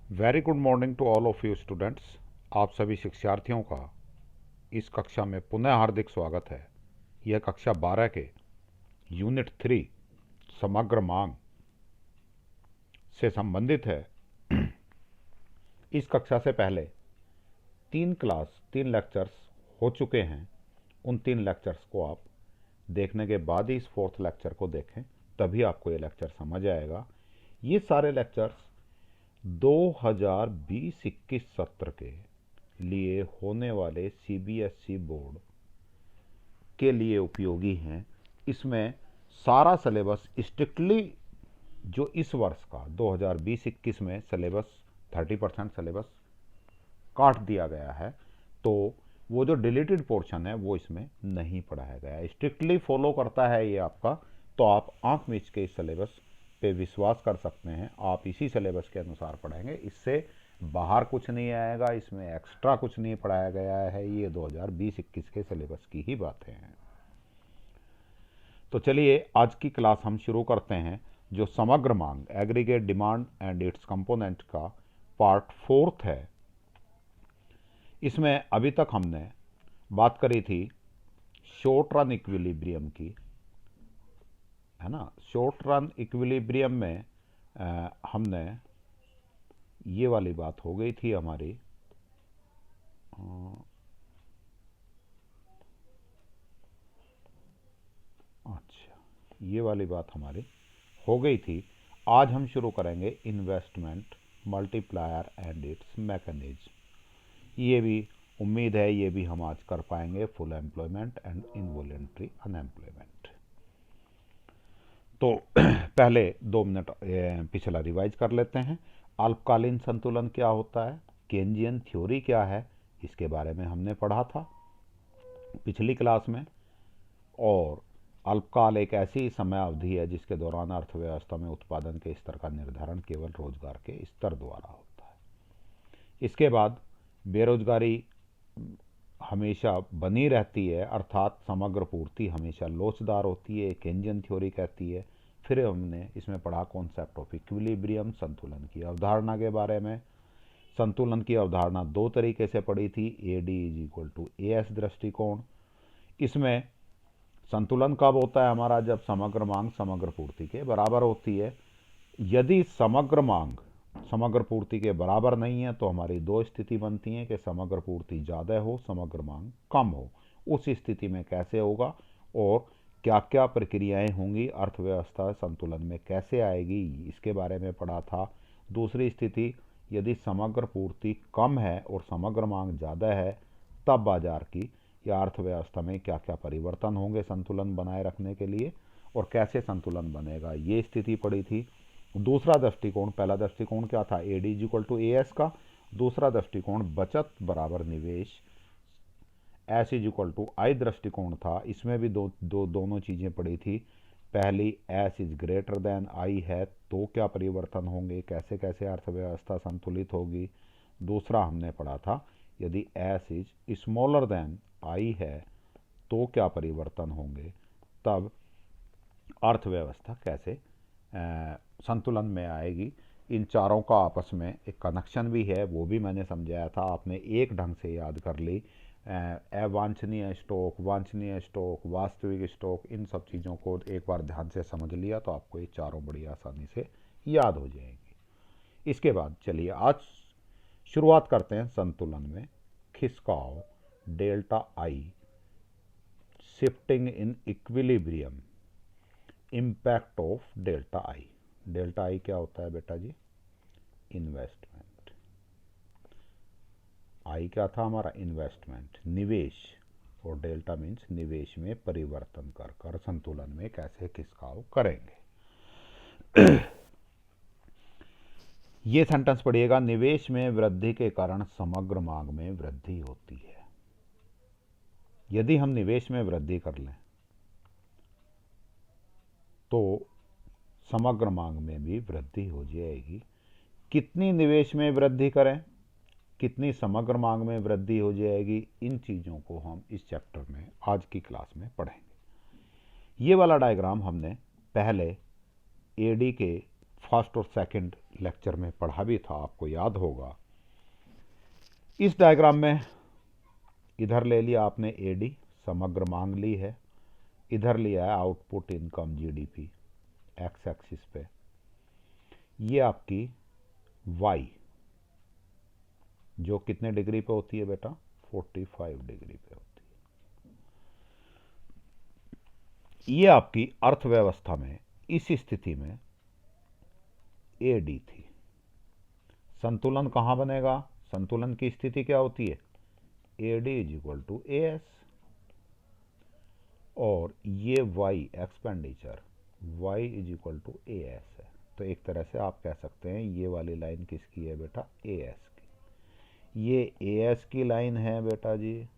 Very good morning to all of you students. आप सभी शिक्षार्थियों का इस कक्षा में पुनः हार्दिक स्वागत है। यह कक्षा 12 के यूनिट 3 समग्र मांग से संबंधित है। इस कक्षा से पहले तीन लेक्चर्स हो चुके हैं। उन 3 लेक्चर्स को आप देखने के बाद ही इस 4th लेक्चर को देखें, तभी आपको ये लेक्चर समझ आएगा। ये सारे लेक्चर्स 2020-21 सत्र के लिए होने वाले सीबीएसई बोर्ड के लिए उपयोगी हैं। इसमें सारा सिलेबस स्ट्रिक्टली जो इस वर्ष का 2020-21 में सिलेबस 30% सिलेबस काट दिया गया है, तो वो जो डिलीटेड पोर्शन है वो इसमें नहीं पढ़ाया गया है। स्ट्रिक्टली फॉलो करता है ये आपका, तो आप आंख मीच के इस सिलेबस पे विश्वास कर सकते हैं। आप इसी सिलेबस के अनुसार पढ़ेंगे, इससे बाहर कुछ नहीं आएगा, इसमें एक्स्ट्रा कुछ नहीं पढ़ाया गया है। ये 2020-21 के सिलेबस की ही बातें हैं। तो चलिए आज की क्लास हम शुरू करते हैं। जो समग्र मांग aggregate demand and it's component का पार्ट 4th है। इसमें अभी तक हमने बात करी थी शॉर्ट रन इक्विलिब्रियम की, है ना। शॉर्ट रन इक्विलिब्रियम में हमने ये वाली बात हो गई थी हमारी। अच्छा, ये वाली बात हमारी हो गई थी। आज हम शुरू करेंगे investment multiplier and it's mechanism. ये भी उम्मीद है ये भी हम आज कर पाएंगे। Full employment and involuntary unemployment. तो पहले 2 मिनट पिछला रिवाइज कर लेते हैं। अल्पकालीन संतुलन क्या होता है, केंजियन थ्योरी क्या है, इसके बारे में हमने पढ़ा था पिछली क्लास में। और अल्पकाल एक ऐसी समय अवधि है जिसके दौरान अर्थव्यवस्था में उत्पादन के स्तर का निर्धारण केवल रोजगार के स्तर द्वारा होता है। इसके बाद बेरोजगारी हमेशा बनी रहती है, अर्थात समग्र पूर्ति हमेशा लोचदार होती है, केंजियन थ्योरी कहती है। फिर हमने इसमें पढ़ा कॉन्सेप्ट ऑफ इक्विलिब्रियम, संतुलन की अवधारणा के बारे में। संतुलन की अवधारणा 2 तरीके से पढ़ी थी, A D is equal to A S दृष्टिकोण। इसमें संतुलन कब होता है हमारा, जब समग्र मांग समग्र पूर्ति के बराबर होती है। यदि समग्र मांग समग्र पूर्ति के बराबर नहीं है तो हमारी 2 स्थिति बनती हैं कि समग्र पूर्ति ज़्यादा हो, समग्र मांग कम हो। उस स्थिति में कैसे होगा और क्या क्या प्रक्रियाएं होंगी, अर्थव्यवस्था संतुलन में कैसे आएगी, इसके बारे में पढ़ा था। दूसरी स्थिति, यदि समग्र पूर्ति कम है और समग्र मांग ज़्यादा है, तब बाजार की या अर्थव्यवस्था में क्या क्या परिवर्तन होंगे संतुलन बनाए रखने के लिए, और कैसे संतुलन बनेगा, ये स्थिति पड़ी थी। दूसरा दृष्टिकोण, पहला दृष्टिकोण क्या था, A D equal to A S का। दूसरा दृष्टिकोण बचत बराबर निवेश, S is equal to I दृष्टिकोण था। इसमें भी दोनों चीज़ें पड़ी थी। पहली, S is greater than I है तो क्या परिवर्तन होंगे, कैसे कैसे अर्थव्यवस्था संतुलित होगी। दूसरा हमने पढ़ा था, यदि S is smaller than I है तो क्या परिवर्तन होंगे, तब अर्थव्यवस्था कैसे संतुलन में आएगी। इन चारों का आपस में एक कनेक्शन भी है, वो भी मैंने समझाया था, आपने एक ढंग से याद कर ली। अवांछनीय स्टॉक, वांछनीय स्टॉक, वास्तविक स्टॉक, इन सब चीज़ों को एक बार ध्यान से समझ लिया तो आपको ये चारों बड़ी आसानी से याद हो जाएंगी। इसके बाद चलिए आज शुरुआत करते हैं संतुलन में। खिसकाव, delta I, shifting in equilibrium, impact of delta I. Delta I क्या होता है बेटा जी, इन्वेस्टमेंट। आई क्या था हमारा, इन्वेस्टमेंट, निवेश। और डेल्टा मीन्स निवेश में परिवर्तन कर कर संतुलन में कैसे खिसकाव करेंगे। ये सेंटेंस पढ़िएगा, निवेश में वृद्धि के कारण समग्र मांग में वृद्धि होती है। यदि हम निवेश में वृद्धि कर लें तो समग्र मांग में भी वृद्धि हो जाएगी। कितनी निवेश में वृद्धि करें, कितनी समग्र मांग में वृद्धि हो जाएगी, इन चीज़ों को हम इस चैप्टर में आज की क्लास में पढ़ेंगे। ये वाला डायग्राम हमने पहले एडी के फर्स्ट और सेकंड लेक्चर में पढ़ा भी था, आपको याद होगा। इस डायग्राम में इधर ले लिया आपने एडी, समग्र मांग ली है, इधर लिया है output income GDP x axis पे, ये आपकी वाई जो कितने डिग्री पे होती है बेटा, 45 डिग्री पे होती है। ये आपकी अर्थव्यवस्था में इस स्थिति में एडी थी। संतुलन कहां बनेगा, संतुलन की स्थिति क्या होती है, AD is equal to A S, और ये Y expenditure Y is equal to A S है। तो एक तरह से आप कह सकते हैं ये वाली लाइन किसकी है बेटा, ए एस की। ये ए एस की लाइन है बेटा जी,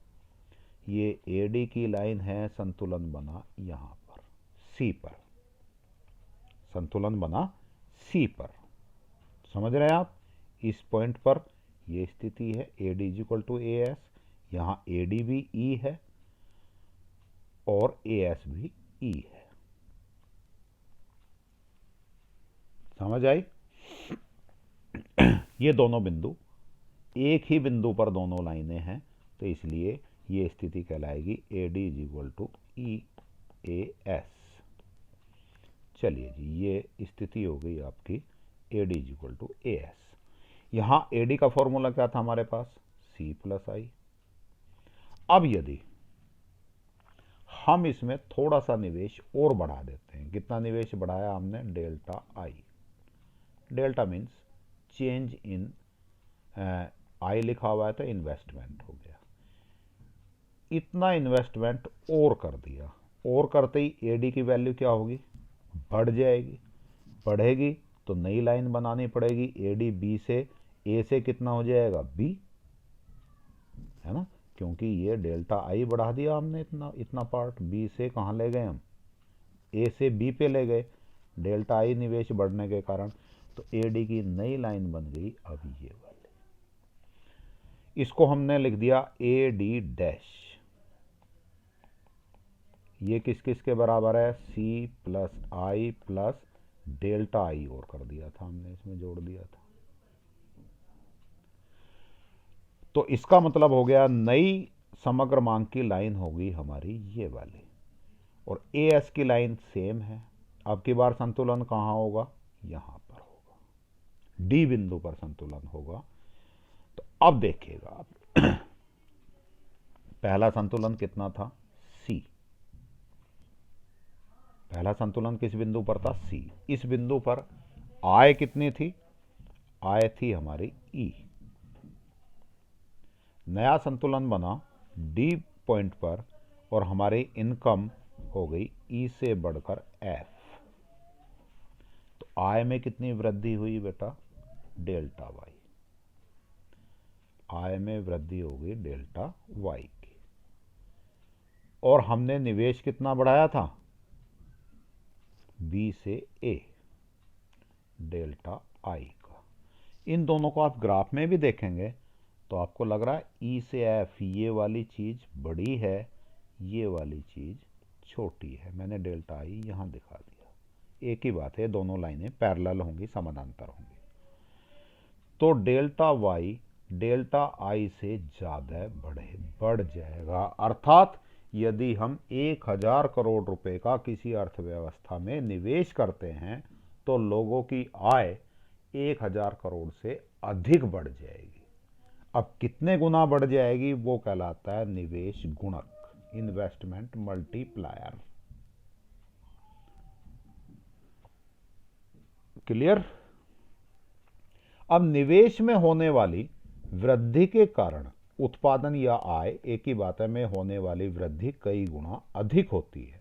ये ए डी की लाइन है। संतुलन बना यहां पर सी पर, संतुलन बना सी पर, समझ रहे हैं आप। इस पॉइंट पर ये स्थिति है, A D is equal to A S, यहां ए डी भी ई है और ए एस भी ई है, समझ आई। ये दोनों बिंदु एक ही बिंदु पर दोनों लाइनें हैं, तो इसलिए ये स्थिति कहलाएगी A D is equal to E A S. चलिए जी, ये स्थिति हो गई आपकी A D is equal to A S. यहां ए डी का फॉर्मूला क्या था हमारे पास, सी प्लस आई। अब यदि हम इसमें थोड़ा सा निवेश और बढ़ा देते हैं, कितना निवेश बढ़ाया हमने, delta I. Delta means change in, I लिखा हुआ है तो इन्वेस्टमेंट हो गया, इतना इन्वेस्टमेंट और कर दिया, और करते ही एडी की वैल्यू क्या होगी, बढ़ जाएगी। बढ़ेगी तो नई लाइन बनानी पड़ेगी, एडी बी से, ए से कितना हो जाएगा, बी, है ना, क्योंकि ये डेल्टा आई बढ़ा दिया हमने, इतना पार्ट बी से कहाँ ले गए हम, ए से बी पे ले गए, डेल्टा आई निवेश बढ़ने के कारण। तो एडी की नई लाइन बन गई अब ये वाली, इसको हमने लिख दिया ए डी डैश। ये किस किस के बराबर है, C plus I plus delta I और कर दिया था हमने, इसमें जोड़ दिया था। तो इसका मतलब हो गया नई समग्र मांग की लाइन होगी हमारी ये वाली, और ए एस की लाइन सेम है। अब की बार संतुलन कहां होगा, यहां पर होगा, डी बिंदु पर संतुलन होगा। तो अब देखिएगा आप पहला संतुलन कितना था, सी। पहला संतुलन किस बिंदु पर था, सी। इस बिंदु पर आय कितनी थी, आय थी हमारी ई। नया संतुलन बना डी पॉइंट पर, और हमारी इनकम हो गई ई से बढ़कर एफ। तो आय में कितनी वृद्धि हुई बेटा, डेल्टा वाई। आय में वृद्धि हो गई डेल्टा वाई की। और हमने निवेश कितना बढ़ाया था, बी से ए, डेल्टा आई का। इन दोनों को आप ग्राफ में भी देखेंगे तो आपको लग रहा है ई से एफ ये वाली चीज बड़ी है, ये वाली चीज छोटी है। मैंने डेल्टा आई यहां दिखा दिया। एक ही बात है, दोनों लाइनें पैरेलल होंगी, समानांतर होंगी। तो डेल्टा वाई डेल्टा आई से ज्यादा बढ़ जाएगा। अर्थात यदि हम 1000 करोड़ रुपए का किसी अर्थव्यवस्था में निवेश करते हैं तो लोगों की आय 1000 करोड़ से अधिक बढ़ जाएगी। अब कितने गुना बढ़ जाएगी वो कहलाता है निवेश गुणक, इन्वेस्टमेंट मल्टीप्लायर। क्लियर। अब निवेश में होने वाली वृद्धि के कारण उत्पादन या आय, एक ही बात है, में होने वाली वृद्धि कई गुना अधिक होती है।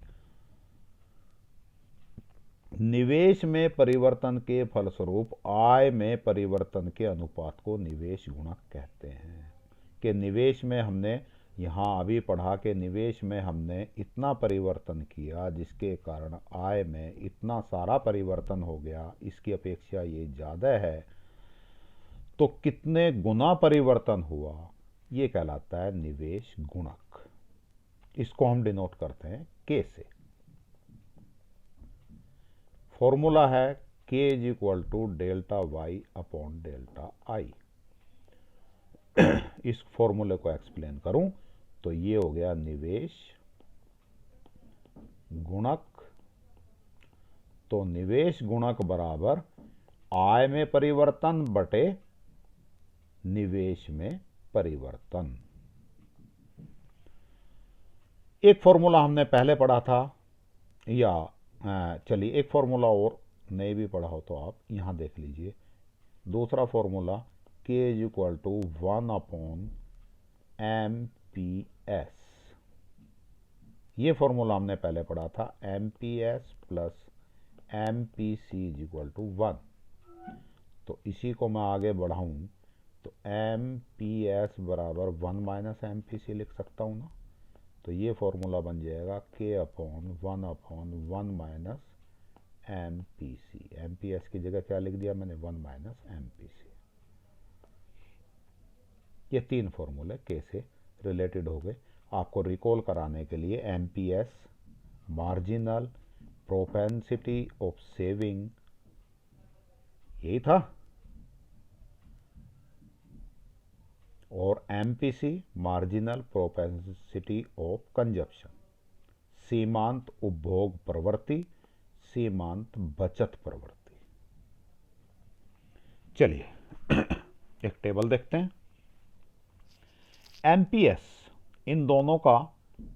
निवेश में परिवर्तन के फलस्वरूप आय में परिवर्तन के अनुपात को निवेश गुणक कहते हैं। कि निवेश में हमने यहां अभी पढ़ा कि निवेश में हमने इतना परिवर्तन किया जिसके कारण आय में इतना सारा परिवर्तन हो गया, इसकी अपेक्षा ये ज्यादा है, तो कितने गुना परिवर्तन हुआ ये कहलाता है निवेश गुणक। इसको हम डिनोट करते हैं के से। फॉर्मूला है K is equal to delta Y upon delta I. इस फॉर्मूले को एक्सप्लेन करूं तो ये हो गया निवेश गुणक। तो निवेश गुणक बराबर आय में परिवर्तन बटे निवेश में परिवर्तन। एक फॉर्मूला हमने पहले पढ़ा था, या चलिए एक फॉर्मूला और नहीं भी पढ़ा हो तो आप यहां देख लीजिए। दूसरा formula K is equal to 1 upon M P S. ये फॉर्मूला हमने पहले पढ़ा था, M P S plus M P C is equal to 1। तो इसी को मैं आगे बढ़ाऊं तो एम पी एस बराबर 1 माइनस एम पी सी लिख सकता हूं ना। तो ये फॉर्मूला बन जाएगा K upon 1 minus M P C. M P S की जगह क्या लिख दिया मैंने, 1 माइनस एम पी सी। ये तीन फॉर्मूले के से रिलेटेड हो गए। आपको रिकॉल कराने के लिए M P S marginal propensity of saving, यही था, और MPC marginal propensity of consumption, सीमांत उपभोग प्रवृत्ति, सीमांत बचत प्रवृत्ति। चलिए एक टेबल देखते हैं। एमपीएस, इन दोनों का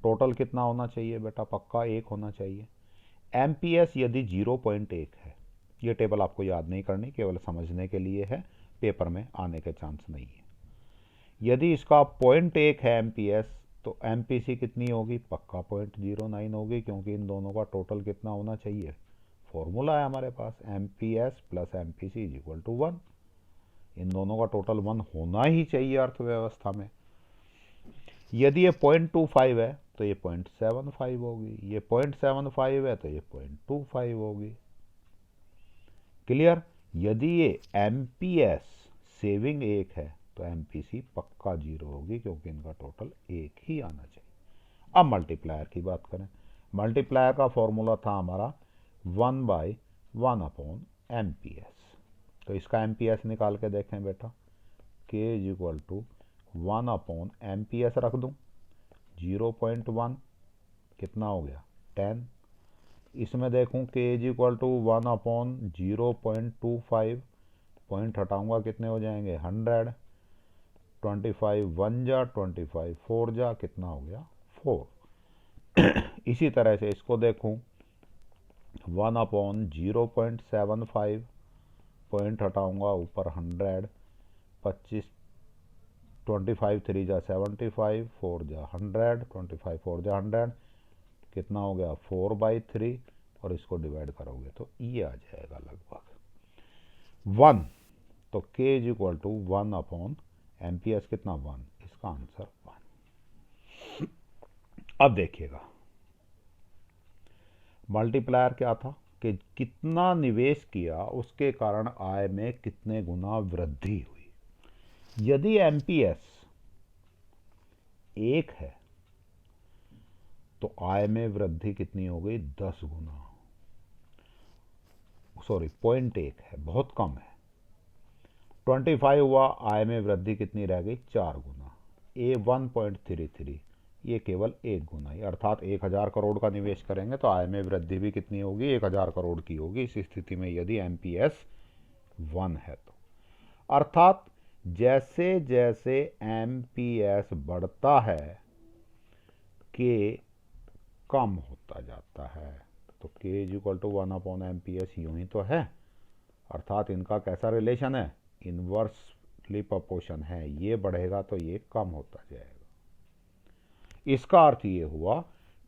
टोटल कितना होना चाहिए बेटा, पक्का 1 होना चाहिए। एमपीएस यदि 0.1 है, ये टेबल आपको याद नहीं करनी, केवल समझने के लिए है, पेपर में आने के चांस नहीं है। यदि इसका 0.1 है एमपीएस, तो एमपीसी कितनी होगी, पक्का 0.09 होगी, क्योंकि इन दोनों का टोटल कितना होना चाहिए, फॉर्मूला है हमारे पास, MPS plus MPC is equal to 1। इन दोनों का टोटल 1 होना ही चाहिए अर्थव्यवस्था में। यदि ये 0.25 है तो ये 0.75 होगी, ये 0.75 है तो ये 0.25 होगी। क्लियर। यदि ये एमपीएस सेविंग 1 है तो एमपीसी पक्का 0 होगी, क्योंकि इनका टोटल 1 ही आना चाहिए। अब मल्टीप्लायर की बात करें। मल्टीप्लायर का फॉर्मूला था हमारा 1/1 अपॉन एमपीएस। तो इसका एमपीएस निकाल के देखें बेटा, K is equal to 1 upon MPS रख दूं, 0.1 कितना हो गया, 10। इसमें देखूं के is equal to 1 upon 0.25, point हटाऊंगा कितने हो जाएंगे, 100। 25 1 जा, 25 4 जा, कितना हो गया, 4। इसी तरह से इसको देखूं, 1 अपॉन 0.75, पॉइंट हटाऊंगा ऊपर 100, 25 25 3 जा 75, 4 जा 100, 25 4 जा 100, कितना हो गया 4/3, और इसको डिवाइड करोगे तो ये आ जाएगा लगभग 1। तो K is equal to 1 upon MPS कितना, 1, इसका आंसर 1। अब देखिएगा मल्टीप्लायर क्या था, कि कितना निवेश किया उसके कारण आय में कितने गुना वृद्धि हुई। यदि एमपीएस 1 है तो आय में वृद्धि कितनी हो गई, 10 गुना। सॉरी 0.1 है, बहुत कम है। 25 हुआ, आय में वृद्धि कितनी रह गई, 4 गुना। ए 1.33, ये केवल 1 गुना ही, अर्थात 1000 करोड़ का निवेश करेंगे तो आय में वृद्धि भी कितनी होगी, 1000 करोड़ की होगी। इस स्थिति में यदि एमपीएस 1 है तो, अर्थात जैसे जैसे एमपीएस बढ़ता है के कम होता जाता है। तो K is equal to 1 upon MPS यूं ही तो है, अर्थात इनका कैसा रिलेशन है, इनवर्सली प्रोपोर्शन है, ये बढ़ेगा तो ये कम होता जाएगा। इसका अर्थ ये हुआ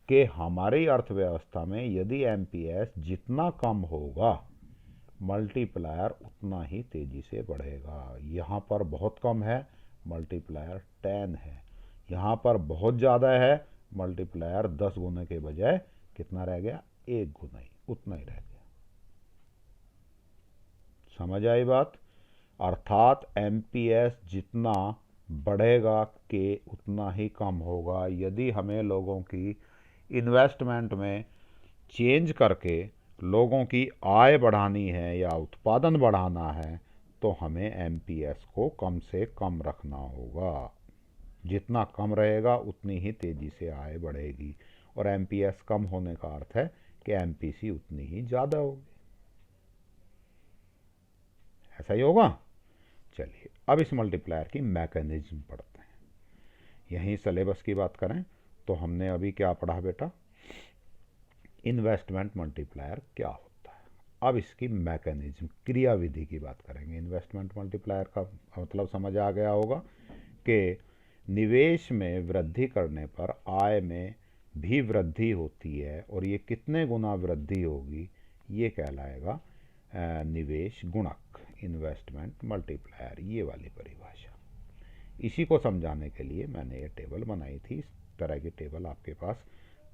कि हमारी अर्थव्यवस्था में यदि एमपीएस जितना कम होगा, मल्टीप्लायर उतना ही तेजी से बढ़ेगा। यहाँ पर बहुत कम है, मल्टीप्लायर 10 है। यहाँ पर बहुत ज़्यादा है, मल्टीप्लायर 10 गुने के बजाय कितना रह गया, 1 गुना ही, उतना ही रह गया। समझ आई बात। अर्थात एमपीएस जितना बढ़ेगा के उतना ही कम होगा। यदि हमें लोगों की इन्वेस्टमेंट में चेंज करके लोगों की आय बढ़ानी है या उत्पादन बढ़ाना है तो हमें एमपीएस को कम से कम रखना होगा। जितना कम रहेगा उतनी ही तेज़ी से आय बढ़ेगी, और एमपीएस कम होने का अर्थ है कि एमपीसी उतनी ही ज़्यादा होगी। ऐसा ही होगा। चलिए अब इस मल्टीप्लायर की मैकेनिज्म पढ़ते हैं। यहीं सिलेबस की बात करें तो हमने अभी क्या पढ़ा बेटा, इन्वेस्टमेंट मल्टीप्लायर क्या होता है। अब इसकी मैकेनिज्म क्रिया विधि की बात करेंगे। इन्वेस्टमेंट मल्टीप्लायर का मतलब समझ आ गया होगा कि निवेश में वृद्धि करने पर आय में भी वृद्धि होती है, और ये कितने गुना वृद्धि होगी ये कहलाएगा निवेश गुणक, इन्वेस्टमेंट मल्टीप्लायर, ये वाली परिभाषा। इसी को समझाने के लिए मैंने ये टेबल बनाई थी। इस तरह की टेबल आपके पास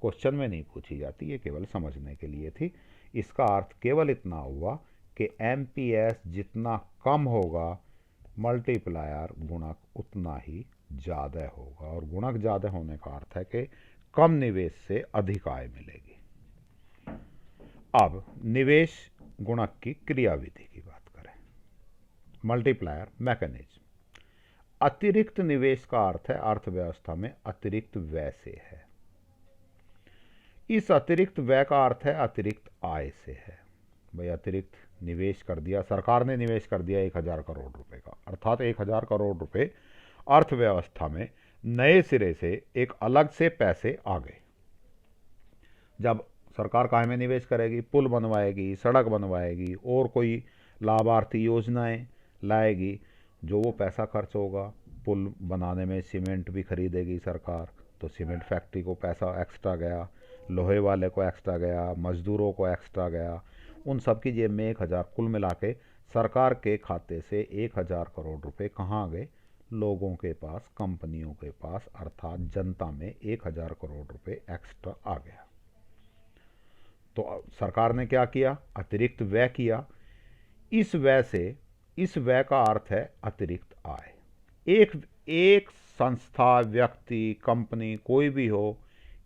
क्वेश्चन में नहीं पूछी जाती, ये केवल समझने के लिए थी। इसका अर्थ केवल इतना हुआ कि एमपीएस जितना कम होगा मल्टीप्लायर गुणक उतना ही ज़्यादा होगा, और गुणक ज़्यादा होने का अर्थ है कि कम निवेश से अधिक आय मिलेगी। अब निवेश गुणक की क्रिया विधि की बात करें। Multiplier mechanism. अतिरिक्त निवेश का अर्थ है अर्थव्यवस्था में अतिरिक्त व्यय से है। इस अतिरिक्त व्यय का अर्थ है अतिरिक्त आय से है। भाई अतिरिक्त निवेश कर दिया, सरकार ने निवेश कर दिया 1000 करोड़ रुपए का, अर्थात 1000 करोड़ रुपए अर्थव्यवस्था में नए सिरे से एक अलग से पैसे आ गए। जब सरकार काहे में निवेश करेगी, पुल बनवाएगी, सड़क बनवाएगी और कोई लाभार्थी योजनाएं लाएगी, जो वो पैसा खर्च होगा, पुल बनाने में सीमेंट भी खरीदेगी सरकार, तो सीमेंट फैक्ट्री को पैसा एक्स्ट्रा गया, लोहे वाले को एक्स्ट्रा गया, मजदूरों को एक्स्ट्रा गया, उन सब की जेब में 1000, कुल मिला के सरकार के खाते से 1000 करोड़ रुपए कहाँ गए, लोगों के पास, कंपनियों के पास, अर्थात जनता में 1000 करोड़ रुपए एक्स्ट्रा आ गया। तो सरकार ने क्या किया, अतिरिक्त व्यय किया। इस व्यय से, इस व्यय का अर्थ है अतिरिक्त आय। एक संस्था, व्यक्ति, कंपनी, कोई भी हो,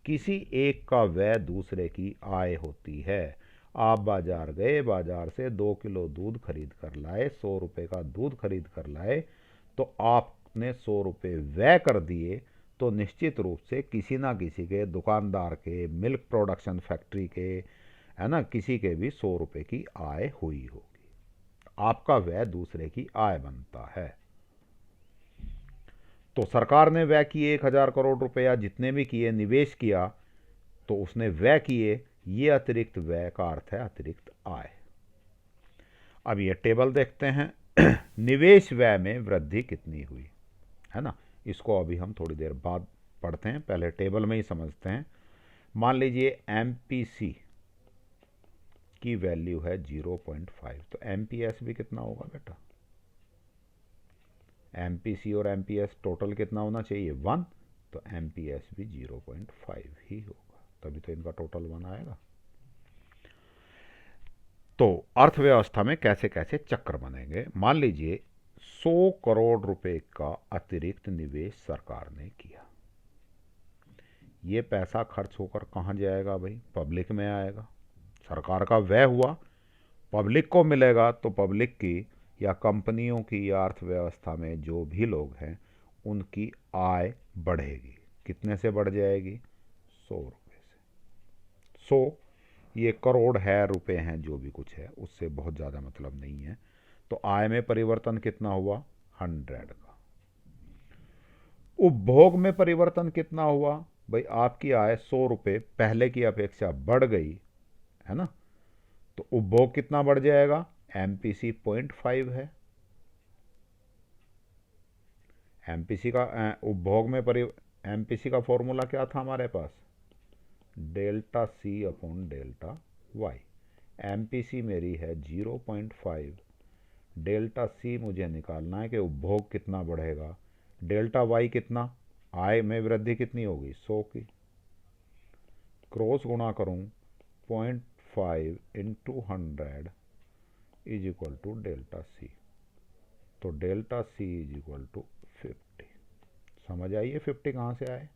किसी एक का व्यय दूसरे की आय होती है। आप बाजार गए, बाजार से 2 किलो दूध खरीद कर लाए, 100 रुपये का दूध खरीद कर लाए, तो आपने 100 रुपये व्यय कर दिए, तो निश्चित रूप से किसी ना किसी के, दुकानदार के, मिल्क प्रोडक्शन फैक्ट्री के, है ना, किसी के भी 100 रुपये की आय हुई होगी। आपका व्यय दूसरे की आय बनता है। तो सरकार ने व्यय किए 1000 करोड़ रुपया, जितने भी किए, निवेश किया, तो उसने व्यय किए, ये अतिरिक्त व्यय का अर्थ है अतिरिक्त आय। अब ये टेबल देखते हैं। निवेश व्यय में वृद्धि कितनी हुई, है ना, इसको अभी हम थोड़ी देर बाद पढ़ते हैं, पहले टेबल में ही समझते हैं। मान लीजिए एमपीसी की वैल्यू है 0.5, तो एमपीएस भी कितना होगा बेटा, एमपीसी और एमपीएस टोटल कितना होना चाहिए, 1, तो एमपीएस भी 0.5 ही होगा, तभी तो इनका टोटल 1 आएगा। तो अर्थव्यवस्था में कैसे कैसे चक्र बनेंगे। मान लीजिए 100 करोड़ रुपए का अतिरिक्त निवेश सरकार ने किया, ये पैसा खर्च होकर कहाँ जाएगा भाई, पब्लिक में आएगा। सरकार का व्यय हुआ, पब्लिक को मिलेगा, तो पब्लिक की या कंपनियों की या अर्थव्यवस्था में जो भी लोग हैं उनकी आय बढ़ेगी। कितने से बढ़ जाएगी, 100 रुपये से। 100, ये करोड़ है, रुपए हैं, जो भी कुछ है, उससे बहुत ज़्यादा मतलब नहीं है। तो आय में परिवर्तन कितना हुआ, 100 का। उपभोग में परिवर्तन कितना हुआ, भाई आपकी आय 100 रुपये पहले की अपेक्षा बढ़ गई, है ना, तो उपभोग कितना बढ़ जाएगा, एमपीसी 0.5 है। एमपीसी का उपभोग में एमपीसी का फॉर्मूला क्या था हमारे पास, delta C upon delta Y. MPC मेरी है 0.5, डेल्टा सी मुझे निकालना है कि उपभोग कितना बढ़ेगा, डेल्टा वाई कितना, आय में वृद्धि कितनी होगी, 100 की, क्रॉस गुणा करूं 0.5 into 100 is equal to delta C, तो delta C is equal to 50। समझ आइए 50 कहाँ से आए।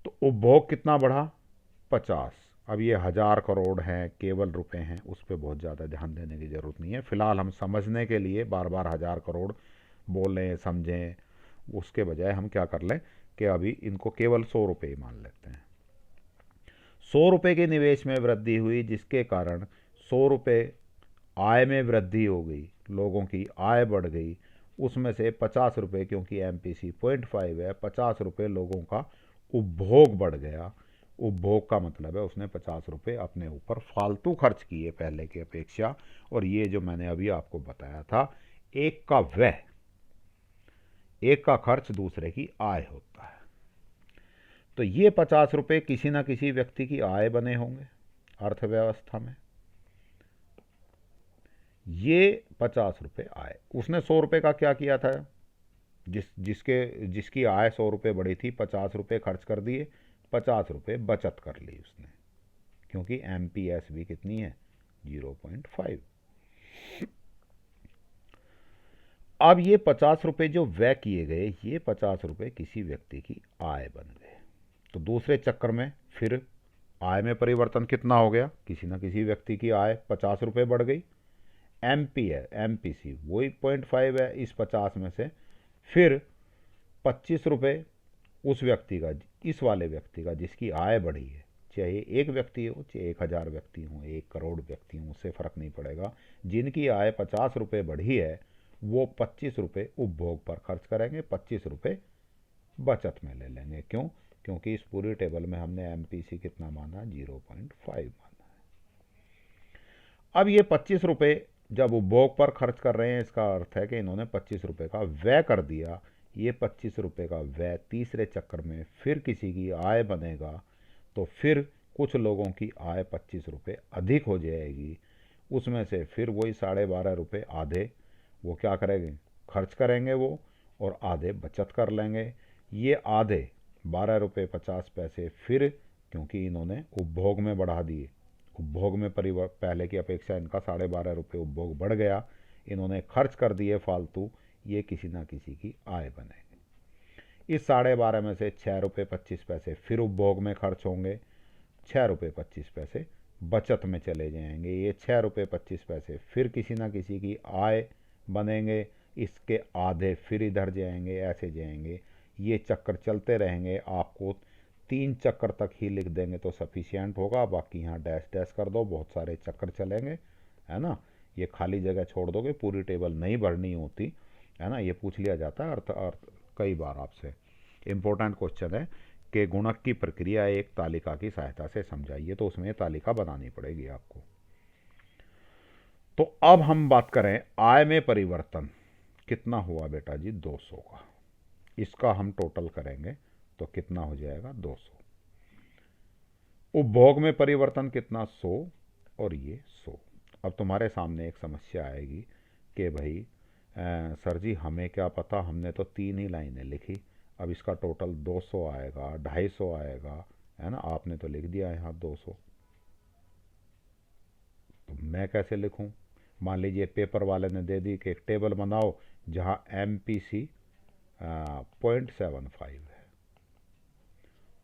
तो उपभोग कितना बढ़ा, 50, अब ये 1000 करोड़ हैं, केवल रुपए हैं, उस पर बहुत ज़्यादा ध्यान देने की ज़रूरत नहीं है। फ़िलहाल हम समझने के लिए बार बार 1000 करोड़ बोलें समझें, उसके बजाय हम क्या कर लें कि अभी इनको केवल 100 रुपये ही मान लेते हैं। 100 रुपये के निवेश में वृद्धि हुई, जिसके कारण 100 रुपये आय में वृद्धि हो गई, लोगों की आय बढ़ गई। उसमें से 50 रुपये, क्योंकि MPC 0.5 है, 50 रुपये लोगों का उपभोग बढ़ गया। उपभोग का मतलब है उसने 50 रुपये अपने ऊपर फालतू खर्च किए पहले की अपेक्षा। और ये जो मैंने अभी आपको बताया था, एक का व्यय, एक का खर्च दूसरे की आय होता है। तो ये 50 रुपये किसी ना किसी व्यक्ति की आय बने होंगे अर्थव्यवस्था में। ये 50 रुपये आए, उसने 100 रुपये का क्या किया था? जिसकी आय 100 रुपये बढ़ी थी, 50 रुपये खर्च कर दिए, 50 रुपये बचत कर ली उसने, क्योंकि MPS भी कितनी है? 0.5। अब ये 50 रुपये जो व्यय किए गए, ये 50 रुपये किसी व्यक्ति की आय बन गए। तो दूसरे चक्कर में फिर आय में परिवर्तन कितना हो गया? किसी ना किसी व्यक्ति की आय 50 रुपये बढ़ गई। MP है, MPC वही 0.5 है, इस 50 में से फिर 25 रुपये उस व्यक्ति का, इस वाले व्यक्ति का जिसकी आय बढ़ी है, चाहे एक व्यक्ति हो, चाहे 1000 व्यक्ति हो, 1 करोड़ व्यक्ति हो, उससे फ़र्क नहीं पड़ेगा। जिनकी आय 50 रुपये बढ़ी है, वो 25 रुपये उपभोग पर खर्च करेंगे, 25 रुपये बचत में ले लेंगे। क्यों? क्योंकि इस पूरी टेबल में हमने MPC कितना माना? 0.5 माना है। अब ये 25 रुपये जब उपभोग पर खर्च कर रहे हैं, इसका अर्थ है कि इन्होंने 25 रुपये का व्यय कर दिया। ये 25 रुपये का व्यय तीसरे चक्कर में फिर किसी की आय बनेगा, तो फिर कुछ लोगों की आय 25 रुपये अधिक हो जाएगी। उसमें से फिर वही 12.5 रुपये आधे वो क्या करेंगे? खर्च करेंगे वो, और आधे बचत कर लेंगे। ये आधे 12 रुपये 50 पैसे फिर, क्योंकि इन्होंने उपभोग में बढ़ा दिए, उपभोग में पहले की अपेक्षा इनका 12.5 रुपये उपभोग बढ़ गया, इन्होंने खर्च कर दिए फालतू, ये किसी ना किसी की आय बनेगी। इस 12.5 में से 6 रुपये 25 पैसे फिर उपभोग में खर्च होंगे, 6 रुपये 25 पैसे बचत में चले जाएंगे। ये 6 रुपये 25 पैसे फिर किसी ना किसी की आय बनेंगे, इसके आधे फिर इधर जाएंगे, ऐसे जाएंगे। ये चक्कर चलते रहेंगे। आपको 3 चक्कर तक ही लिख देंगे तो सफिशिएंट होगा, बाकी यहाँ डैश डैश कर दो, बहुत सारे चक्कर चलेंगे, है ना। ये खाली जगह छोड़ दोगे, पूरी टेबल नहीं भरनी होती, है ना। ये पूछ लिया जाता है अर्थ अर्थ कई बार आपसे। इम्पोर्टेंट क्वेश्चन है कि गुणक की प्रक्रिया एक तालिका की सहायता से समझाइए, तो उसमें तालिका बनानी पड़ेगी आपको। तो अब हम बात करें आय में परिवर्तन कितना हुआ बेटा जी? 200 का। इसका हम टोटल करेंगे तो कितना हो जाएगा? 200। उपभोग में परिवर्तन कितना? 100, और ये 100। अब तुम्हारे सामने एक समस्या आएगी कि भाई सर जी हमें क्या पता, हमने तो 3 ही लाइनें लिखी, अब इसका टोटल 200 आएगा, 250 आएगा, है ना। आपने तो लिख दिया यहाँ 200, तो मैं कैसे लिखूं? मान लीजिए पेपर वाले ने दे दी कि एक टेबल बनाओ जहाँ MPC 0.75 है,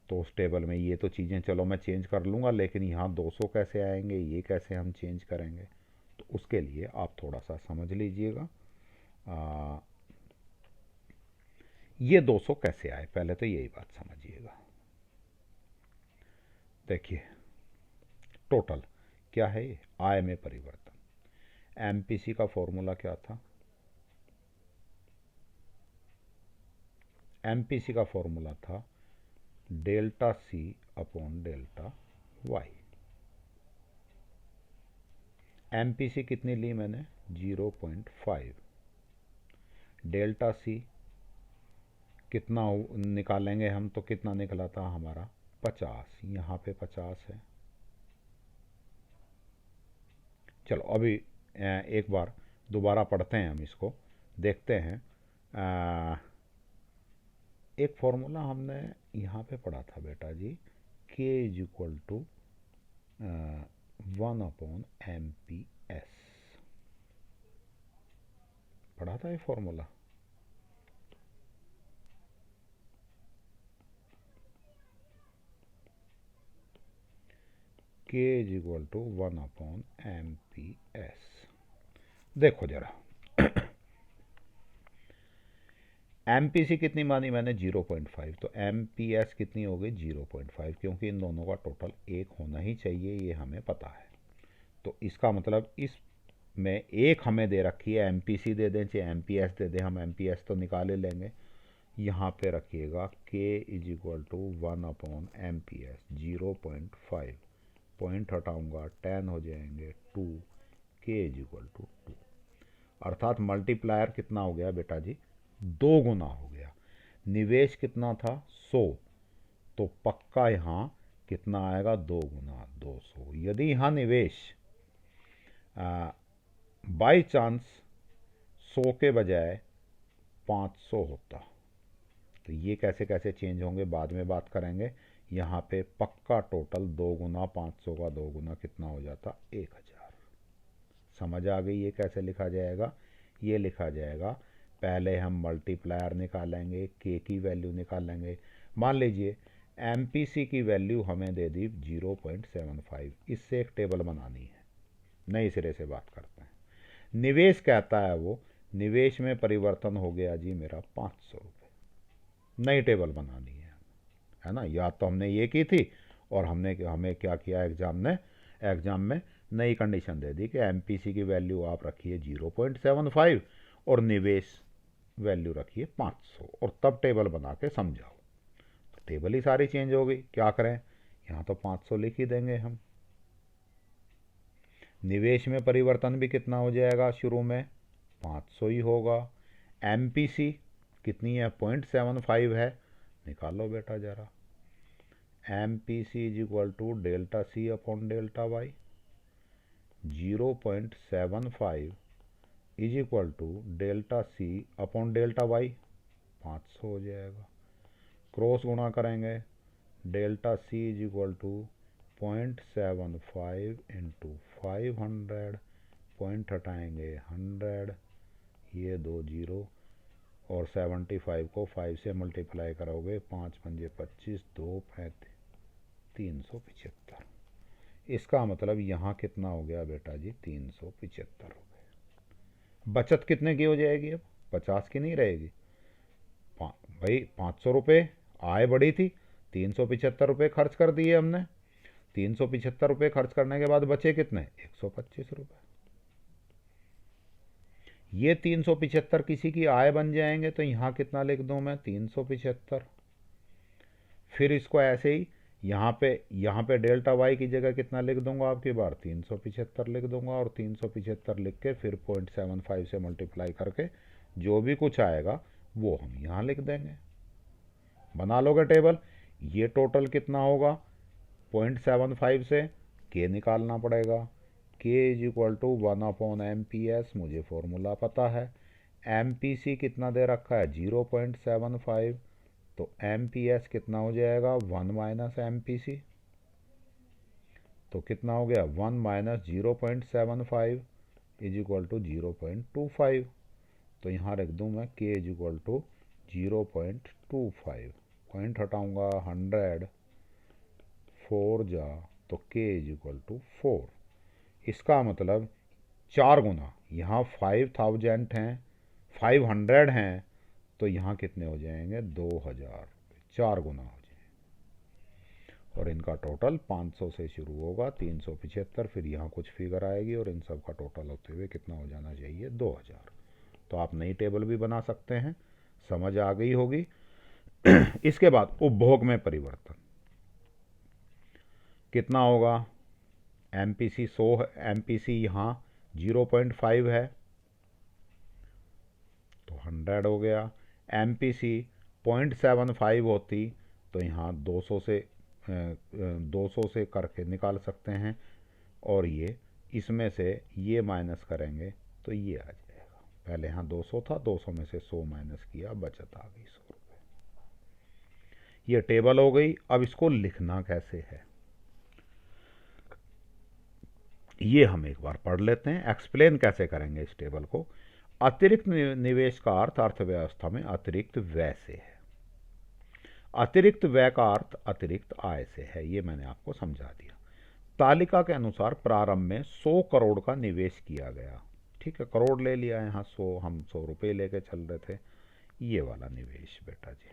तो उस टेबल में ये तो चीज़ें चलो मैं चेंज कर लूँगा, लेकिन यहाँ 200 कैसे आएंगे, ये कैसे हम चेंज करेंगे? तो उसके लिए आप थोड़ा सा समझ लीजिएगा। ये 200 कैसे आए, पहले तो यही बात समझिएगा। देखिए टोटल क्या है ये? आय में परिवर्तन। MPC का फॉर्मूला क्या था? MPC का फॉर्मूला था delta C upon delta Y। MPC कितनी ली मैंने? 0.5। डेल्टा C कितना निकालेंगे हम, तो कितना निकला था हमारा? 50। यहाँ पे 50 है। चलो अभी एक बार दोबारा पढ़ते हैं, हम इसको देखते हैं। एक फॉर्मूला हमने यहाँ पे पढ़ा था बेटा जी, K is equal to 1/MPS। पढ़ा था ये फॉर्मूला? K is equal to 1/MPS। देखो जरा MPC कितनी मानी मैंने 0.5, तो MPS कितनी हो गई 0.5, क्योंकि इन दोनों का टोटल 1 होना ही चाहिए, ये हमें पता है। तो इसका मतलब इसमें एक हमें दे रखी है, MPC दे दें चाहे MPS दे दें, हम MPS तो निकाल ही लेंगे। यहाँ पे रखिएगा K is equal to 1/MPS 0.5, point हटाऊंगा 10 हो जाएंगे 2, K इज इक्वल टू 2। अर्थात मल्टीप्लायर कितना हो गया बेटा जी, 2 गुना हो गया। निवेश कितना था 100, तो पक्का यहाँ कितना आएगा 2 गुना 200। यदि यहाँ निवेश बाई चांस 100 के बजाय 500 होता, तो ये कैसे कैसे चेंज होंगे बाद में बात करेंगे। यहाँ पे पक्का टोटल 2 गुना 500 का 2 गुना कितना हो जाता 1000। समझ आ गई ये कैसे लिखा जाएगा? ये लिखा जाएगा, पहले हम मल्टीप्लायर निकालेंगे, के की वैल्यू निकालेंगे। मान लीजिए MPC की वैल्यू हमें दे दी 0.75, इससे एक टेबल बनानी है, नए सिरे से बात करते हैं। निवेश कहता है वो, निवेश में परिवर्तन हो गया जी मेरा 500 रुपये, नई टेबल बनानी है ना। याद तो हमने ये की थी, और हमें क्या किया एग्जाम में नई कंडीशन दे दी कि MPC की वैल्यू आप रखिए 0.75 और निवेश वैल्यू रखिए 500, और तब टेबल बना के समझाओ। तो टेबल ही सारी चेंज हो गई, क्या करें, यहाँ तो 500 लिख ही देंगे हम। निवेश में परिवर्तन भी कितना हो जाएगा, शुरू में 500 ही होगा। MPC कितनी है 0.75 है, निकालो बेटा जरा। MPC is equal to delta C upon delta Y. 0.75 is equal to delta C upon delta Y, 500 हो जाएगा। क्रॉस गुणा करेंगे, डेल्टा C is equal to 0.75 into 500, point हटाएंगे 100, ये 2 0, और 75 को 5 से मल्टीप्लाई करोगे, 5 पंजे 25, 2 35, 375। इसका मतलब यहाँ कितना हो गया बेटा जी 375 हो गए। बचत कितने की हो जाएगी अब, 50 की नहीं रहेगी भाई। 500 रुपये आय बढ़ी थी, 375 रुपये खर्च कर दिए हमने। 375 रुपये खर्च करने के बाद बचे कितने 125 रुपये। ये 375 किसी की आय बन जाएंगे, तो यहाँ कितना लिख दूँ मैं 375। फिर इसको ऐसे ही यहाँ पे डेल्टा वाई की जगह कितना लिख दूंगा आपकी बार 375 लिख दूंगा, और 375 लिख के फिर 0.75 से मल्टीप्लाई करके जो भी कुछ आएगा वो हम यहाँ लिख देंगे। बना लोगे टेबल। ये टोटल कितना होगा, 0.75 से के निकालना पड़ेगा। के इज इक्वल टू 1/MPS, मुझे फॉर्मूला पता है। MPC कितना दे रखा है 0.75, तो MPS कितना हो जाएगा 1 माइनस MPC, तो कितना हो गया 1 माइनस 0.75 इज इक्वल टू 0.25। तो यहाँ रख दूँ मैं K is equal to 0.25, point हटाऊँगा 100, 4 जा, तो K इज इक्वल टू 4। इसका मतलब 4 गुना, यहाँ 5000 हैं, 500 हैं, तो यहाँ कितने हो जाएंगे 2000, 4 गुना हो जाएंगे। और इनका टोटल 500 से शुरू होगा, 375, फिर यहाँ कुछ फिगर आएगी, और इन सब का टोटल होते हुए कितना हो जाना चाहिए 2000। तो आप नई टेबल भी बना सकते हैं, समझ आ गई होगी। इसके बाद उपभोग में परिवर्तन कितना होगा, MPC 100, MPC यहाँ 0.5 है, तो 100 हो गया। MPC 0.75 होती, तो यहाँ 200 से करके निकाल सकते हैं, और ये इसमें से ये माइनस करेंगे तो ये आ जाएगा। पहले यहाँ 200 था, 200 में से 100 माइनस किया, बचत आ गई 100 रुपये। ये टेबल हो गई। अब इसको लिखना कैसे है ये हम एक बार पढ़ लेते हैं, एक्सप्लेन कैसे करेंगे इस टेबल को। अतिरिक्त निवेश का अर्थ अर्थव्यवस्था में अतिरिक्त व्यय से है। अतिरिक्त व्यय का अर्थ अतिरिक्त आय से है, ये मैंने आपको समझा दिया। तालिका के अनुसार प्रारंभ में 100 करोड़ का निवेश किया गया। ठीक है, करोड़ ले लिया यहाँ, 100 हम 100 रुपये लेके चल रहे थे, ये वाला निवेश बेटा जी।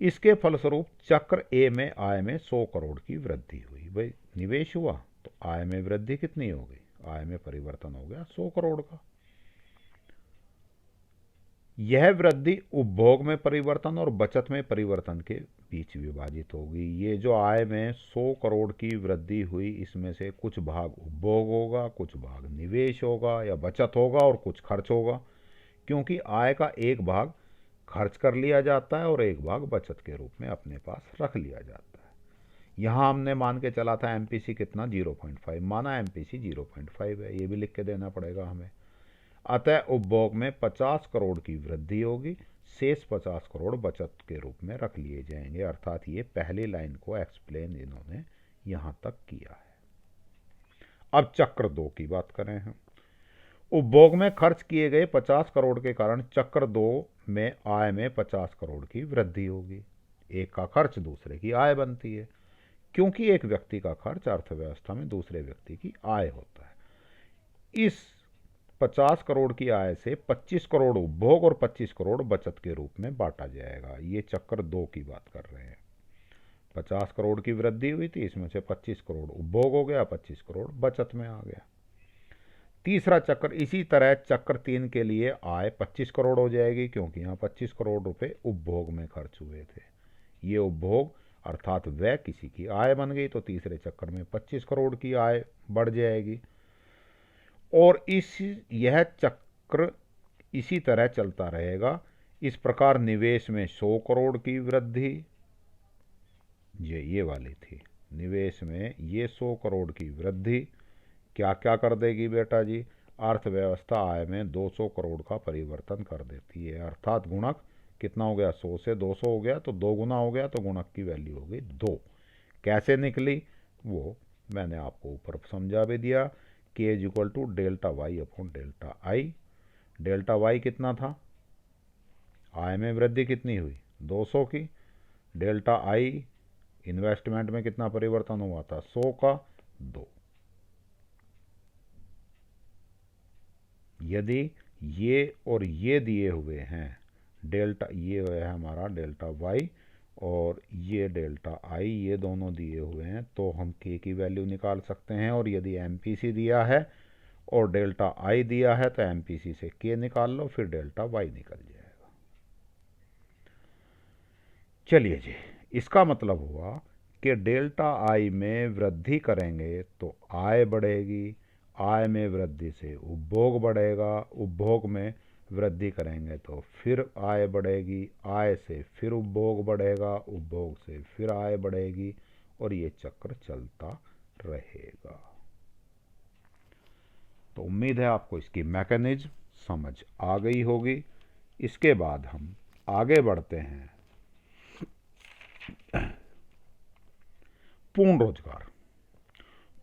इसके फलस्वरूप चक्र ए में आय में 100 करोड़ की वृद्धि हुई। भाई निवेश हुआ तो आय में वृद्धि कितनी हो गई, आय में परिवर्तन हो गया 100 करोड़ का। यह वृद्धि उपभोग में परिवर्तन और बचत में परिवर्तन के बीच विभाजित होगी। ये जो आय में 100 करोड़ की वृद्धि हुई, इसमें से कुछ भाग उपभोग होगा, कुछ भाग निवेश होगा या बचत होगा और कुछ खर्च होगा, क्योंकि आय का एक भाग खर्च कर लिया जाता है और एक भाग बचत के रूप में अपने पास रख लिया जाता है। यहाँ हमने मान के चला था एमपीसी कितना 0.5 माना, एमपीसी 0.5 है, ये भी लिख के देना पड़ेगा हमें। अतः उपभोग में 50 करोड़ की वृद्धि होगी, शेष 50 करोड़ बचत के रूप में रख लिए जाएंगे। अर्थात ये पहली लाइन को एक्सप्लेन इन्होंने यहां तक किया है। अब चक्र 2 की बात करें हम। उपभोग में खर्च किए गए 50 करोड़ के कारण चक्र 2 में आय में 50 करोड़ की वृद्धि होगी। एक का खर्च दूसरे की आय बनती है, क्योंकि एक व्यक्ति का खर्च अर्थव्यवस्था में दूसरे व्यक्ति की आय होता है। इस 50 करोड़ की आय से 25 करोड़ उपभोग और 25 करोड़ बचत के रूप में बांटा जाएगा। ये चक्र 2 की बात कर रहे हैं। 50 करोड़ की वृद्धि हुई थी, इसमें से 25 करोड़ उपभोग हो गया, 25 करोड़ बचत में आ गया। तीसरा चक्र इसी तरह चक्र 3 के लिए आय 25 करोड़ हो जाएगी, क्योंकि यहाँ 25 करोड़ रुपए उपभोग में खर्च हुए थे। ये उपभोग अर्थात वह किसी की आय बन गई, तो तीसरे चक्र में 25 करोड़ की आय बढ़ जाएगी। और यह चक्र इसी तरह चलता रहेगा। इस प्रकार निवेश में 100 करोड़ की वृद्धि, ये वाली थी, निवेश में ये 100 करोड़ की वृद्धि क्या क्या कर देगी बेटा जी, अर्थव्यवस्था आय में 200 करोड़ का परिवर्तन कर देती है। अर्थात गुणक कितना हो गया, 100 से 200 हो गया तो 2 गुना हो गया, तो गुणक की वैल्यू हो गई 2। कैसे निकली वो मैंने आपको ऊपर समझा भी दिया कि is equal to delta Y upon delta I. Delta Y कितना था, आय में वृद्धि कितनी हुई 200 की, डेल्टा आई इन्वेस्टमेंट में कितना परिवर्तन हुआ था 100 का 2। यदि ये और ये दिए हुए हैं, डेल्टा ये है हमारा डेल्टा वाई और ये डेल्टा आई, ये दोनों दिए हुए हैं, तो हम के की वैल्यू निकाल सकते हैं। और यदि एमपीसी दिया है और डेल्टा आई दिया है तो एमपीसी से के निकाल लो, फिर डेल्टा वाई निकल जाएगा। चलिए जी, इसका मतलब हुआ कि डेल्टा आई में वृद्धि करेंगे तो आय बढ़ेगी, आय में वृद्धि से उपभोग बढ़ेगा, उपभोग में वृद्धि करेंगे तो फिर आय बढ़ेगी, आय से फिर उपभोग बढ़ेगा, उपभोग से फिर आय बढ़ेगी, और ये चक्र चलता रहेगा। तो उम्मीद है आपको इसकी मैकेनिज्म समझ आ गई होगी। इसके बाद हम आगे बढ़ते हैं पूर्ण रोजगार।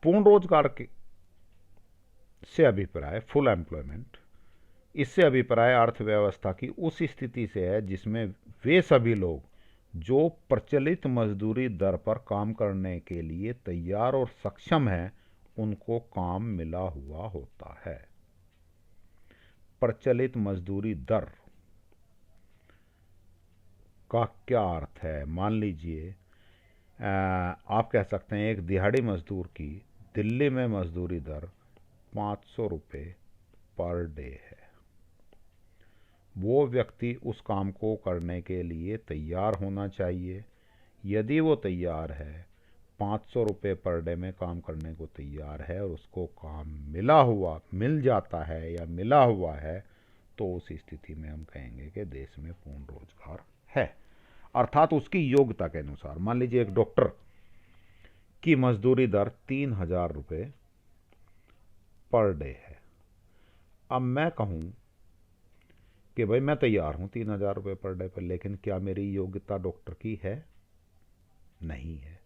पूर्ण रोजगार के से अभिप्राय फुल एम्प्लॉयमेंट, इससे अभिप्राय अर्थव्यवस्था की उस स्थिति से है जिसमें वे सभी लोग जो प्रचलित मजदूरी दर पर काम करने के लिए तैयार और सक्षम हैं, उनको काम मिला हुआ होता है। प्रचलित मजदूरी दर का क्या अर्थ है, मान लीजिए आप कह सकते हैं एक दिहाड़ी मजदूर की दिल्ली में मजदूरी दर 500 रुपये पर डे है। वो व्यक्ति उस काम को करने के लिए तैयार होना चाहिए। यदि वो तैयार है, 500 रुपये पर डे में काम करने को तैयार है और उसको काम मिल जाता है या मिला हुआ है, तो उस स्थिति में हम कहेंगे कि देश में पूर्ण रोजगार है। अर्थात उसकी योग्यता के अनुसार। मान लीजिए एक डॉक्टर की मजदूरी दर 3000 रुपये पर डे है। अब मैं कहूँ कि भाई मैं तैयार हूँ 3000 रुपये पर डे पर, लेकिन क्या मेरी योग्यता डॉक्टर की है? नहीं है।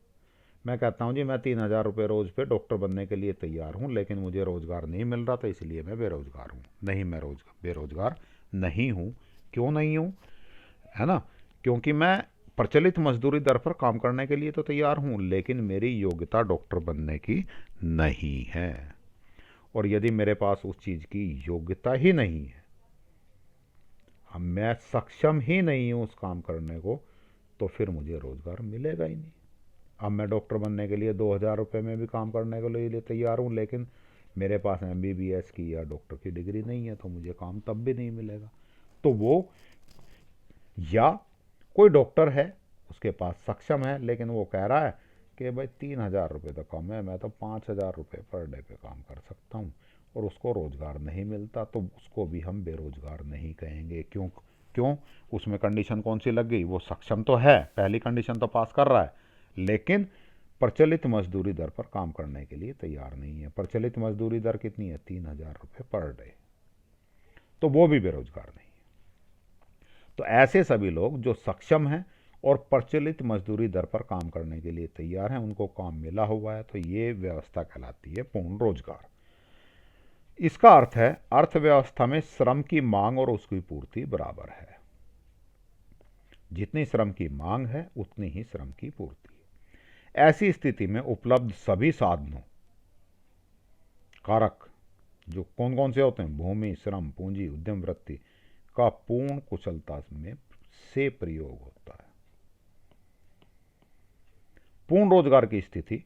मैं कहता हूँ जी मैं 3000 रुपये रोज़ पे डॉक्टर बनने के लिए तैयार हूँ, लेकिन मुझे रोज़गार नहीं मिल रहा था, इसलिए मैं बेरोज़गार हूँ। नहीं, मैं बेरोज़गार नहीं हूँ। क्यों नहीं हूँ? है ना, क्योंकि मैं प्रचलित मजदूरी दर पर काम करने के लिए तो तैयार हूं, लेकिन मेरी योग्यता डॉक्टर बनने की नहीं है। और यदि मेरे पास उस चीज की योग्यता ही नहीं है, अब मैं सक्षम ही नहीं हूं उस काम करने को, तो फिर मुझे रोजगार मिलेगा ही नहीं। अब मैं डॉक्टर बनने के लिए 2,000 रुपये में भी काम करने के लिए तैयार हूँ, लेकिन मेरे पास MBBS की या डॉक्टर की डिग्री नहीं है, तो मुझे काम तब भी नहीं मिलेगा। तो वो, या कोई डॉक्टर है, उसके पास सक्षम है, लेकिन वो कह रहा है कि भाई 3,000 रुपये तो कम है, मैं तो 5,000 रुपये पर डे पे काम कर सकता हूँ, और उसको रोज़गार नहीं मिलता, तो उसको भी हम बेरोज़गार नहीं कहेंगे। क्यों? क्यों? उसमें कंडीशन कौन सी लग गई? वो सक्षम तो है, पहली कंडीशन तो पास कर रहा है, लेकिन प्रचलित मजदूरी दर पर काम करने के लिए तैयार नहीं है। प्रचलित मजदूरी दर कितनी है? 3,000 रुपये पर डे, तो वो भी बेरोजगार नहीं। तो ऐसे सभी लोग जो सक्षम हैं और प्रचलित मजदूरी दर पर काम करने के लिए तैयार हैं, उनको काम मिला हुआ है, तो ये व्यवस्था कहलाती है पूर्ण रोजगार। इसका अर्थ है अर्थव्यवस्था में श्रम की मांग और उसकी पूर्ति बराबर है। जितनी श्रम की मांग है उतनी ही श्रम की पूर्ति है। ऐसी स्थिति में उपलब्ध सभी साधनों, कारक, जो कौन कौन से होते हैं? भूमि, श्रम, पूंजी, उद्यम वृत्ति का पूर्ण कुशलता में से प्रयोग होता है। पूर्ण रोजगार की स्थिति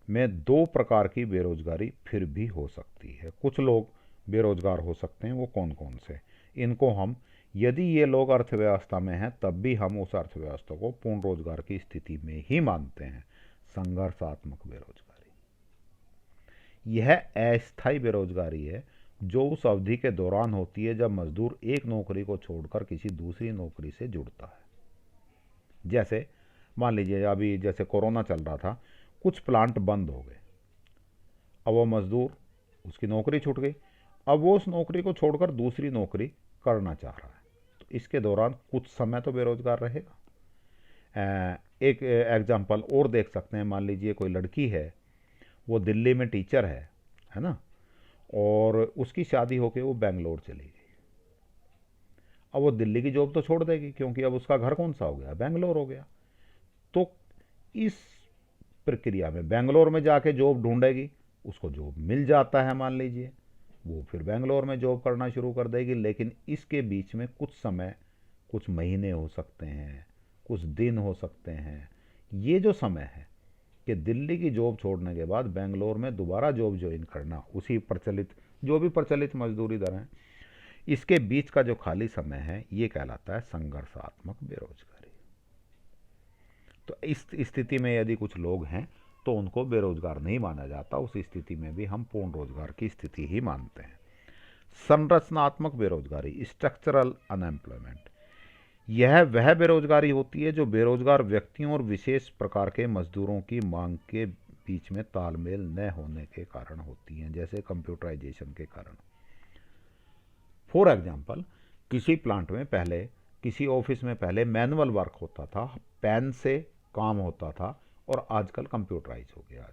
में दो प्रकार की बेरोजगारी फिर भी हो सकती है। कुछ लोग बेरोजगार हो सकते हैं, वो कौन कौन से? इनको हम, यदि ये लोग अर्थव्यवस्था में हैं, तब भी हम उस अर्थव्यवस्था को पूर्ण रोजगार की स्थिति में ही मानते हैं। संघर्षात्मक बेरोजगारी, यह अस्थायी बेरोजगारी है जो उस अवधि के दौरान होती है जब मजदूर एक नौकरी को छोड़कर किसी दूसरी नौकरी से जुड़ता है। जैसे मान लीजिए अभी जैसे कोरोना चल रहा था, कुछ प्लांट बंद हो गए, अब वो मजदूर, उसकी नौकरी छूट गई, अब वो उस नौकरी को छोड़कर दूसरी नौकरी करना चाह रहा है, तो इसके दौरान कुछ समय तो बेरोजगार रहेगा। एक एग्जाम्पल और देख सकते हैं, मान लीजिए कोई लड़की है, वो दिल्ली में टीचर है ना, और उसकी शादी होके वो बेंगलोर चली गई। अब वो दिल्ली की जॉब तो छोड़ देगी, क्योंकि अब उसका घर कौन सा हो गया? बेंगलोर हो गया। तो इस प्रक्रिया में बेंगलोर में जाके जॉब ढूंढेगी, उसको जॉब मिल जाता है मान लीजिए, वो फिर बेंगलोर में जॉब करना शुरू कर देगी, लेकिन इसके बीच में कुछ समय, कुछ महीने हो सकते हैं, कुछ दिन हो सकते हैं। ये जो समय है कि दिल्ली की जॉब छोड़ने के बाद बेंगलोर में दोबारा जॉब ज्वाइन करना, उसी प्रचलित, जो भी प्रचलित मजदूरी दर है, इसके बीच का जो खाली समय है, ये कहलाता है संघर्षात्मक बेरोजगारी। तो इस स्थिति में यदि कुछ लोग हैं तो उनको बेरोजगार नहीं माना जाता, उस स्थिति में भी हम पूर्ण रोजगार की स्थिति ही मानते हैं। संरचनात्मक बेरोजगारी, स्ट्रक्चरल अनएम्प्लॉयमेंट, यह वह बेरोजगारी होती है जो बेरोजगार व्यक्तियों और विशेष प्रकार के मजदूरों की मांग के बीच में तालमेल न होने के कारण होती हैं, जैसे कंप्यूटराइजेशन के कारण। फॉर एग्जाम्पल, किसी प्लांट में पहले, किसी ऑफिस में पहले मैनुअल वर्क होता था, पेन से काम होता था, और आजकल कंप्यूटराइज हो गया।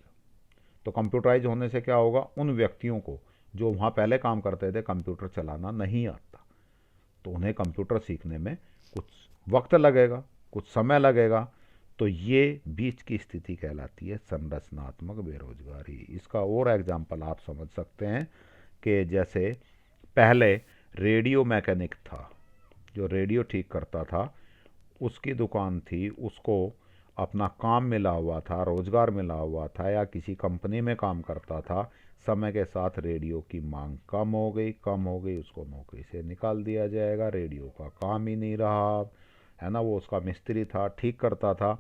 तो कंप्यूटराइज होने से क्या होगा? उन व्यक्तियों को जो वहाँ पहले काम करते थे कंप्यूटर चलाना नहीं आता, तो उन्हें कंप्यूटर सीखने में कुछ वक्त लगेगा, कुछ समय लगेगा। तो ये बीच की स्थिति कहलाती है संरचनात्मक बेरोजगारी। इसका और एग्जाम्पल आप समझ सकते हैं कि जैसे पहले रेडियो मैकेनिक था, जो रेडियो ठीक करता था, उसकी दुकान थी, उसको अपना काम मिला हुआ था, रोजगार मिला हुआ था, या किसी कंपनी में काम करता था। समय के साथ रेडियो की मांग कम हो गई, उसको नौकरी से निकाल दिया जाएगा, रेडियो का काम ही नहीं रहा, है ना। वो उसका मिस्त्री था, ठीक करता था,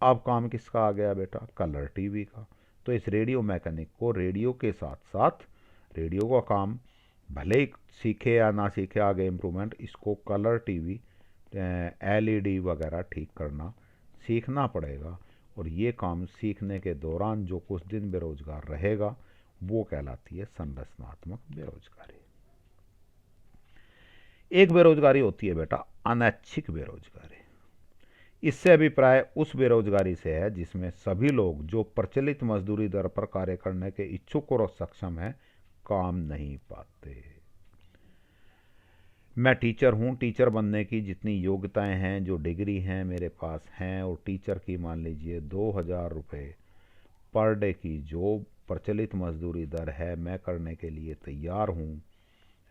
अब काम किसका आ गया बेटा? कलर टीवी का। तो इस रेडियो मैकेनिक को रेडियो के साथ साथ रेडियो का काम भले ही सीखे या ना सीखे, आगे इम्प्रूवमेंट, इसको कलर टीवी, LED वगैरह ठीक करना सीखना पड़ेगा। और ये काम सीखने के दौरान जो कुछ दिन बेरोजगार रहेगा, वो कहलाती है संरचनात्मक बेरोजगारी। एक बेरोजगारी होती है बेटा अनैच्छिक बेरोजगारी। इससे अभिप्राय उस बेरोजगारी से है जिसमें सभी लोग जो प्रचलित मजदूरी दर पर कार्य करने के इच्छुक और सक्षम हैं, काम नहीं पाते। मैं टीचर हूँ, टीचर बनने की जितनी योग्यताएं हैं, जो डिग्री हैं मेरे पास हैं, और टीचर की मान लीजिए 2,000 रुपये पर डे की जो प्रचलित मजदूरी दर है मैं करने के लिए तैयार हूँ,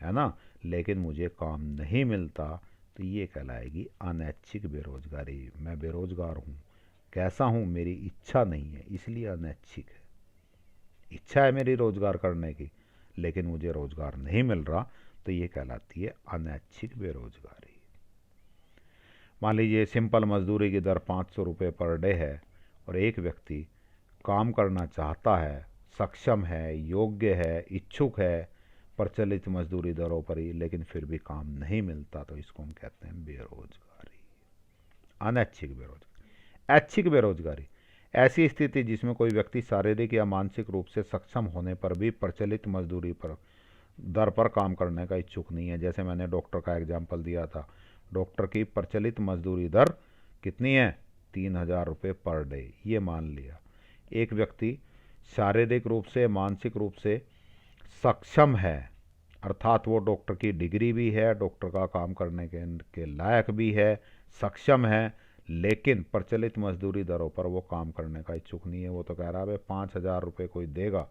है ना, लेकिन मुझे काम नहीं मिलता, तो ये कहलाएगी अनैच्छिक बेरोजगारी। मैं बेरोजगार हूँ, कैसा हूँ, मेरी इच्छा नहीं है इसलिए अनैच्छिक है। इच्छा है मेरी रोजगार करने की, लेकिन मुझे रोजगार नहीं मिल रहा, तो ये कहलाती है अनैच्छिक बेरोजगारी। मान लीजिए सिंपल मजदूरी की दर 500 रुपये पर डे है और एक व्यक्ति काम करना चाहता है, सक्षम है, योग्य है, इच्छुक है प्रचलित मजदूरी दरों पर ही, लेकिन फिर भी काम नहीं मिलता, तो इसको हम कहते हैं बेरोजगारी, अनैच्छिक बेरोजगारी। ऐच्छिक बेरोजगारी ऐसी स्थिति जिसमें कोई व्यक्ति शारीरिक या मानसिक रूप से सक्षम होने पर भी प्रचलित मजदूरी पर दर पर काम करने का इच्छुक नहीं है। जैसे मैंने डॉक्टर का एग्जाम्पल दिया था, डॉक्टर की प्रचलित मजदूरी दर कितनी है, 3,000 रुपये पर डे, ये मान लिया। एक व्यक्ति शारीरिक रूप से मानसिक रूप से सक्षम है, अर्थात वो डॉक्टर की डिग्री भी है, डॉक्टर का काम करने के लायक भी है, सक्षम है, लेकिन प्रचलित मजदूरी दरों पर वो काम करने का इच्छुक नहीं है। वो तो कह रहा है 5,000 रुपये कोई देगा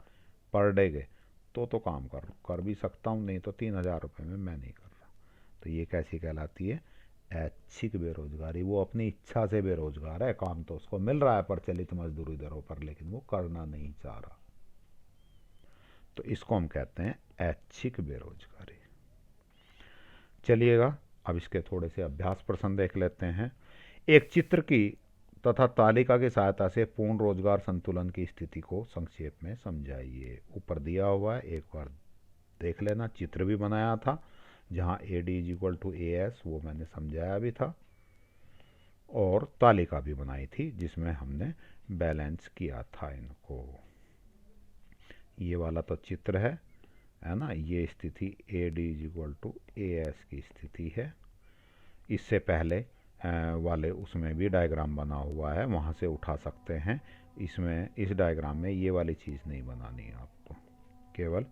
पर डे के तो काम कर भी सकता हूँ, नहीं तो 3,000 रुपये में मैं नहीं कर रहा। तो ये कैसी कहलाती है, ऐच्छिक बेरोजगारी। वो अपनी इच्छा से बेरोजगार है, काम तो उसको मिल रहा है प्रचलित मजदूरी दरों पर, लेकिन वो करना नहीं चाह रहा, तो इसको हम कहते हैं ऐच्छिक बेरोजगारी। चलिएगा अब इसके थोड़े से अभ्यास प्रश्न देख लेते हैं। एक चित्र की तथा तालिका की सहायता से पूर्ण रोजगार संतुलन की स्थिति को संक्षेप में समझाइए। ऊपर दिया हुआ है, एक बार देख लेना। चित्र भी बनाया था जहां AD = AS, वो मैंने समझाया भी था, और तालिका भी बनाई थी जिसमें हमने बैलेंस किया था इनको। ये वाला तो चित्र है ना, ये स्थिति AD = AS की स्थिति है। इससे पहले वाले उसमें भी डायग्राम बना हुआ है, वहाँ से उठा सकते हैं। इसमें इस डायग्राम में ये वाली चीज़ नहीं बनानी है आपको, केवल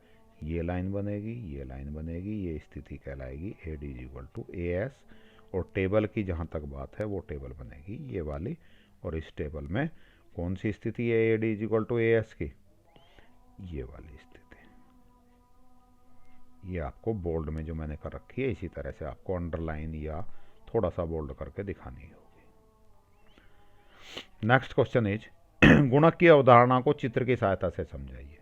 ये लाइन बनेगी, ये लाइन बनेगी, ये स्थिति कहलाएगी AD = AS, और टेबल की जहाँ तक बात है वो टेबल बनेगी ये वाली। और इस टेबल में कौन सी स्थिति है AD = AS की, ये वाली स्थिति। ये आपको बोल्ड में जो मैंने कर रखी है, इसी तरह से आपको अंडरलाइन या थोड़ा सा बोल्ड करके दिखानी होगी। नेक्स्ट क्वेश्चन इज गुणक की अवधारणा को चित्र की सहायता से समझाइए।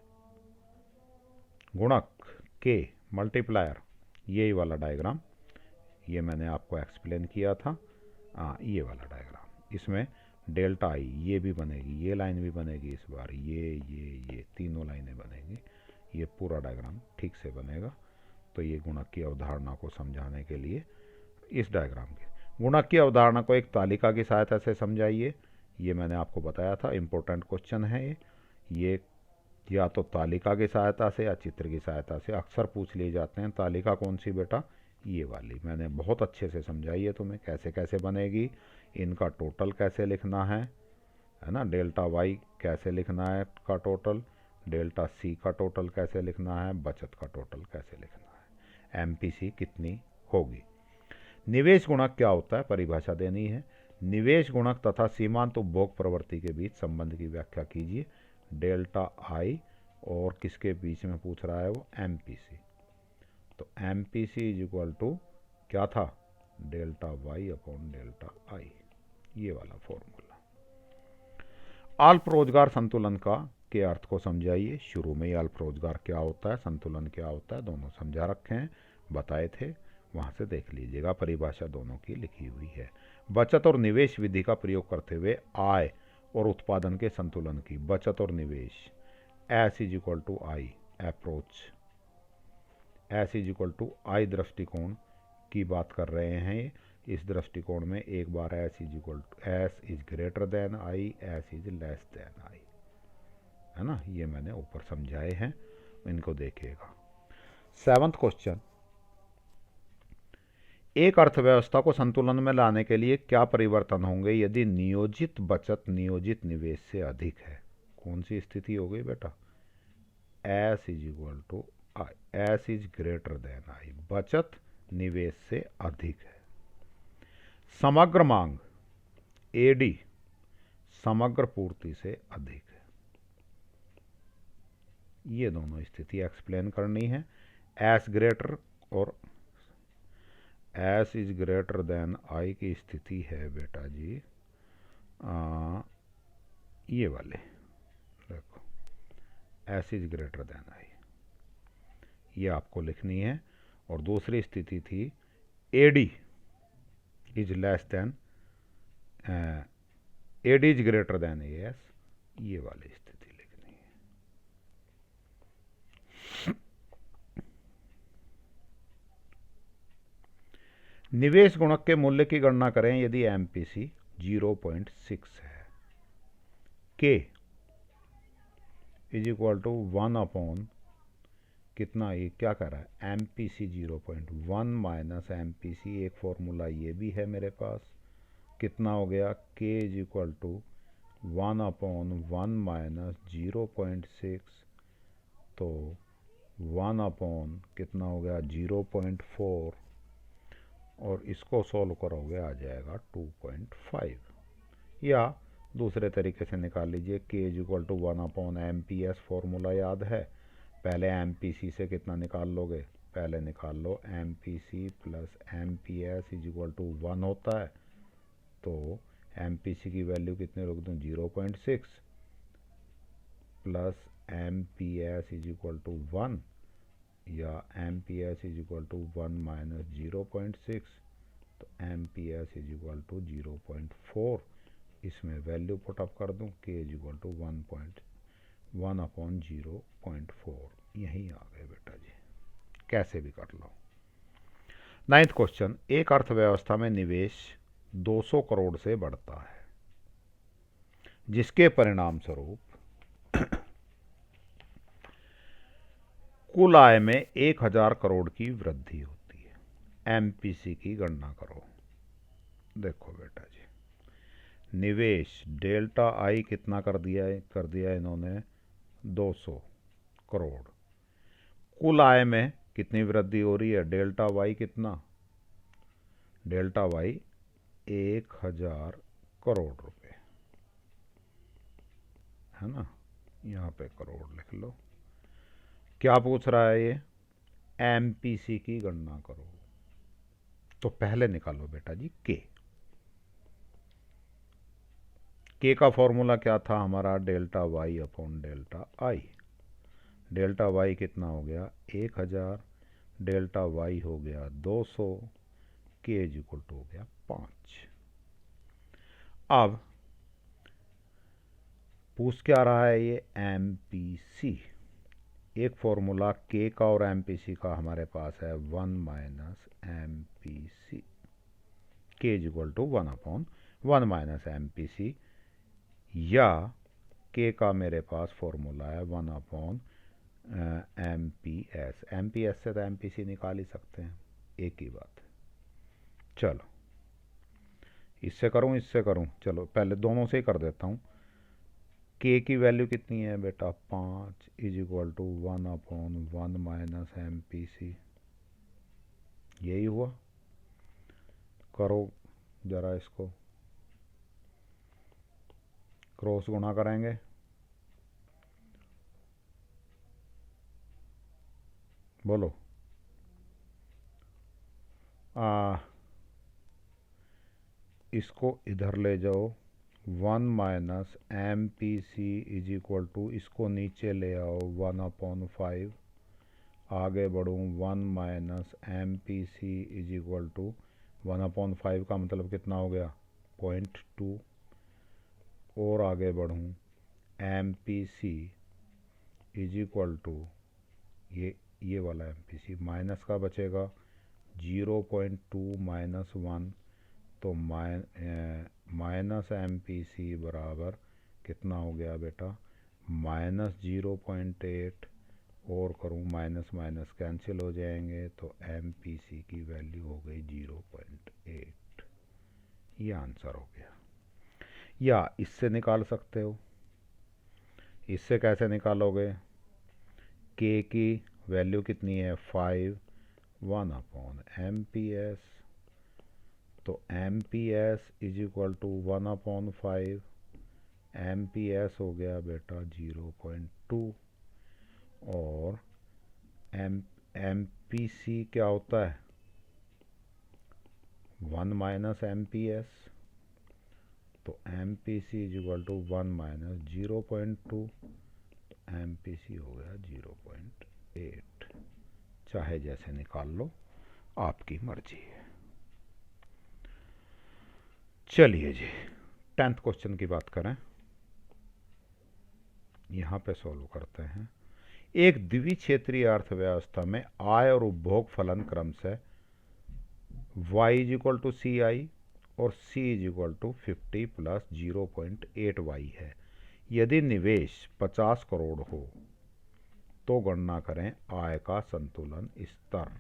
गुणक के मल्टीप्लायर, यही वाला डायग्राम, ये मैंने आपको एक्सप्लेन किया था। ये वाला डायग्राम, इसमें डेल्टा आई ये भी बनेगी, ये लाइन भी बनेगी, इस बार ये तीनों लाइनें बनेगी, ये पूरा डायग्राम ठीक से बनेगा। तो ये गुणक की अवधारणा को समझाने के लिए इस डायग्राम के गुणक की अवधारणा को एक तालिका की सहायता से समझाइए। ये मैंने आपको बताया था, इम्पोर्टेंट क्वेश्चन है ये या तो तालिका की सहायता से या चित्र की सहायता से अक्सर पूछ लिए जाते हैं। तालिका कौन सी बेटा, ये वाली मैंने बहुत अच्छे से समझाई है तुम्हें, कैसे कैसे बनेगी, इनका टोटल कैसे लिखना है ना, डेल्टा वाई कैसे लिखना है का टोटल, डेल्टा सी का टोटल कैसे लिखना है, बचत का टोटल कैसे लिखना है, MPC कितनी होगी। निवेश गुणक क्या होता है, परिभाषा देनी है। निवेश गुणक तथा सीमांत उपभोग प्रवृत्ति के बीच संबंध की व्याख्या कीजिए। डेल्टा आई और किसके बीच में पूछ रहा है वो, MPC। तो MPC = क्या था, delta Y upon delta I, ये वाला फॉर्मूला। अल्प रोजगार संतुलन के अर्थ को समझाइए। शुरू में ही अल्प रोजगार क्या होता है, संतुलन क्या होता है, दोनों समझा रखे हैं, बताए थे, वहाँ से देख लीजिएगा, परिभाषा दोनों की लिखी हुई है। बचत और निवेश विधि का प्रयोग करते हुए आय और उत्पादन के संतुलन की, बचत और निवेश, S = I approach, S = I दृष्टिकोण की बात कर रहे हैं। इस दृष्टिकोण में एक बार S is greater then I, S is less then I, है ना, ये मैंने ऊपर समझाए हैं, इनको देखिएगा। 7वां क्वेश्चन, एक अर्थव्यवस्था को संतुलन में लाने के लिए क्या परिवर्तन होंगे यदि नियोजित बचत नियोजित निवेश से अधिक है। कौन सी स्थिति हो गई बेटा, S = I, S is greater then I, बचत निवेश से अधिक है। समग्र मांग AD समग्र पूर्ति से अधिक है। ये दोनों स्थिति एक्सप्लेन करनी है। एस ग्रेटर और S is greater than I की स्थिति है बेटा जी ये वाले देखो, S is greater than I, ये आपको लिखनी है। और दूसरी स्थिति थी AD is less than AD is greater than AS, ये वाली स्थिति लिखनी है। निवेश गुणक के मूल्य की गणना करें यदि MPC 0.6 है। K is equal to 1 upon कितना, ये क्या कर रहा है MPC 0.1 माइनस MPC, एक फॉर्मूला ये भी है मेरे पास, कितना हो गया K is equal to 1 upon 1 minus 0.6, तो 1 अपॉन कितना हो गया 0.4, और इसको सॉल्व करोगे आ जाएगा 2.5। या दूसरे तरीके से निकाल लीजिए, K is equal to 1 upon MPS, formula याद है, पहले MPC से कितना निकाल लोगे, पहले निकाल लो MPC plus MPS is equal to 1 होता है, तो MPC की वैल्यू कितने रख दूँ 0.6 plus MPS is equal to 1, या MPS is equal to 1 minus 0.6, तो MPS इज इक्वल टू 0.4, इसमें वैल्यू पुटअप कर दूं, K is equal to 1 upon 0.4, यहीं आ गए बेटा जी, कैसे भी कर लो। 9th क्वेश्चन, एक अर्थव्यवस्था में निवेश 200 करोड़ से बढ़ता है, जिसके परिणाम स्वरूप कुल आय में 1000 करोड़ की वृद्धि होती है। MPC की गणना करो। देखो बेटा जी, निवेश डेल्टा आई कितना कर दिया इन्होंने 200 करोड़, कुल आय में कितनी वृद्धि हो रही है, डेल्टा वाई कितना, डेल्टा वाई 1000 करोड़ रुपए, है ना, यहाँ पे करोड़ लिख लो। क्या पूछ रहा है ये, MPC की गणना करो, तो पहले निकालो बेटा जी K का फॉर्मूला क्या था हमारा, delta Y upon delta I, delta Y कितना हो गया 1000, डेल्टा वाई हो गया 200, K इज इक्वल टू हो गया 5। अब पूछ क्या रहा है ये MPC, एक फॉर्मूला K का और MPC का हमारे पास है 1 minus MPC, K is equal to 1 upon 1 minus MPC, या K का मेरे पास फॉर्मूला है 1 अपॉन MPS, MPS से तो MPC निकाल ही सकते हैं, एक ही बात है। चलो इससे करूं इससे करूं, चलो पहले दोनों से ही कर देता हूं। K की वैल्यू कितनी है बेटा 5 is equal to 1 upon 1 minus MPC, यही हुआ, करो जरा इसको, क्रॉस गुणा करेंगे, बोलो इसको इधर ले जाओ, 1 minus MPC is equal to, इसको नीचे ले आओ 1 अपॉन 5, आगे बढ़ूँ 1 minus MPC is equal to 1 upon 5 का मतलब कितना हो गया 0.2, और आगे बढ़ूँ MPC इज इक्वल टू ये वाला MPC माइनस का बचेगा 0.2 माइनस 1, तो माइनस MPC बराबर कितना हो गया बेटा माइनस 0.8, और करूँ माइनस माइनस कैंसिल हो जाएंगे, तो MPC की वैल्यू हो गई 0.8, ये आंसर हो गया। या इससे निकाल सकते हो, इससे कैसे निकालोगे, K की वैल्यू कितनी है 5, 1/MPS, तो MPS is equal to 1/5, MPS हो गया बेटा 0.2, और MPC क्या होता है 1 माइनस MPS, तो MPC is equal to 1 minus 0.2, MPC हो गया 0.8। चाहे जैसे निकाल लो, आपकी मर्जी है। चलिए जी 10th क्वेश्चन की बात करें, यहाँ पे सॉल्व करते हैं। एक द्विक्षेत्रीय अर्थव्यवस्था में आय और उपभोग फलन क्रम से y is equal to C I और c is equal to 50 plus 0.8y है। यदि निवेश 50 करोड़ हो तो गणना करें आय का संतुलन स्तर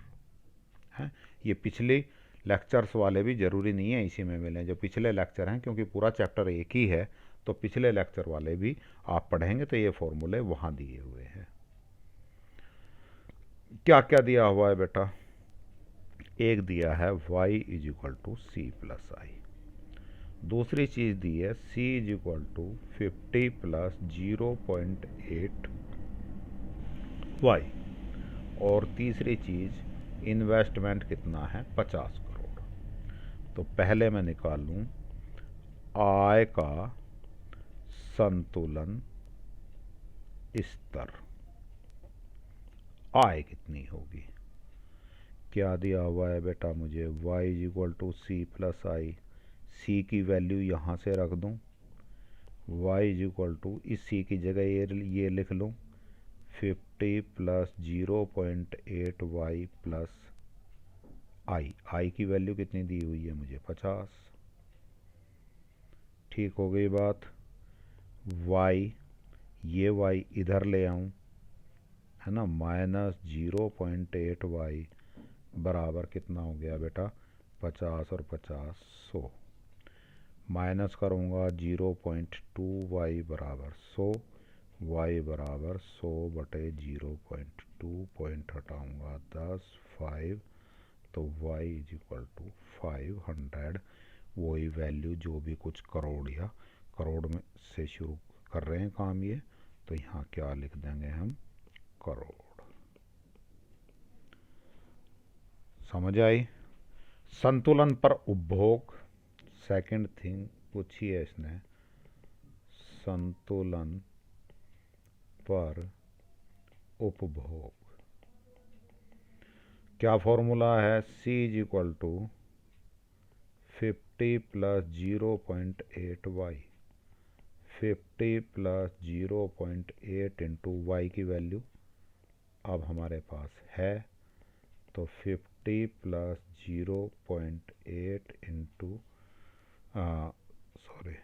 है। ये पिछले लेक्चर्स वाले भी जरूरी नहीं है इसी में मिलें, जो पिछले लेक्चर हैं, क्योंकि पूरा चैप्टर एक ही है, तो पिछले लेक्चर वाले भी आप पढ़ेंगे तो ये फॉर्मूले वहाँ दिए हुए हैं। क्या क्या दिया हुआ है बेटा, एक दिया है y is equal to C plus I, दूसरी चीज़ दी है c is equal to 50 plus 0.8 y, और तीसरी चीज़ इन्वेस्टमेंट कितना है 50 करोड़। तो पहले मैं निकालूं आय का संतुलन स्तर, आय कितनी होगी। क्या दिया हुआ है बेटा मुझे y is equal to C plus I, सी की वैल्यू यहाँ से रख दूँ, y इज इक्वल टू इस c की जगह ये लिख लूँ 50 प्लस 0.8y प्लस आई की वैल्यू कितनी दी हुई है मुझे 50। ठीक हो गई बात। y, ये y इधर ले आऊँ, है ना, माइनस 0.8y बराबर कितना हो गया बेटा 50 और 50 100, माइनस करूँगा 0.2y बराबर 100, y बराबर 100 बटे 0.2, पॉइंट हटाऊँगा 10 5, तो y इज इक्वल टू 500। वही वैल्यू जो भी कुछ करोड़ या करोड़ में से शुरू कर रहे हैं काम ये, तो यहाँ क्या लिख देंगे हम करोड़। समझ आई। संतुलन पर उपभोग, सेकंड थिंग पूछी है इसने, संतुलन पर उपभोग क्या फॉर्मूला है, c is equal to 50 plus 0.8y, 50 plus 0.8 into Y की वैल्यू अब हमारे पास है, तो 50 प्लस 0.8 इंटू सॉरी,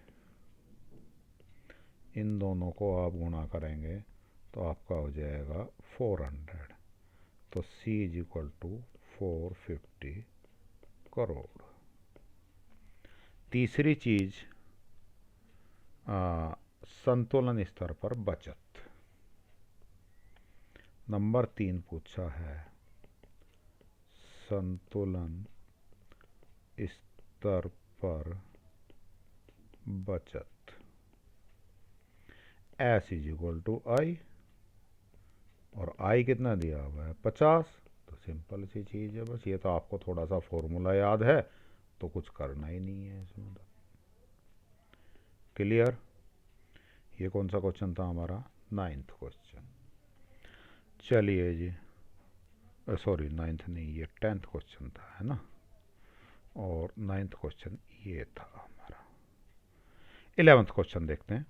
इन दोनों को आप गुणा करेंगे तो आपका हो जाएगा 400, तो c is equal to 450 crore. तीसरी चीज संतुलन स्तर पर बचत, नंबर 3 पूछा है संतुलन स्तर पर बचत, S इज इक्वल टू आई, और आई कितना दिया हुआ है 50, तो सिंपल सी चीज़ है बस, ये तो आपको थोड़ा सा फॉर्मूला याद है तो कुछ करना ही नहीं है इसमें। क्लियर। ये कौन सा क्वेश्चन था हमारा 9th क्वेश्चन। चलिए जी, सॉरी 9th नहीं, ये 10th क्वेश्चन था, है ना, और 9th क्वेश्चन ये था हमारा। 11th क्वेश्चन देखते हैं।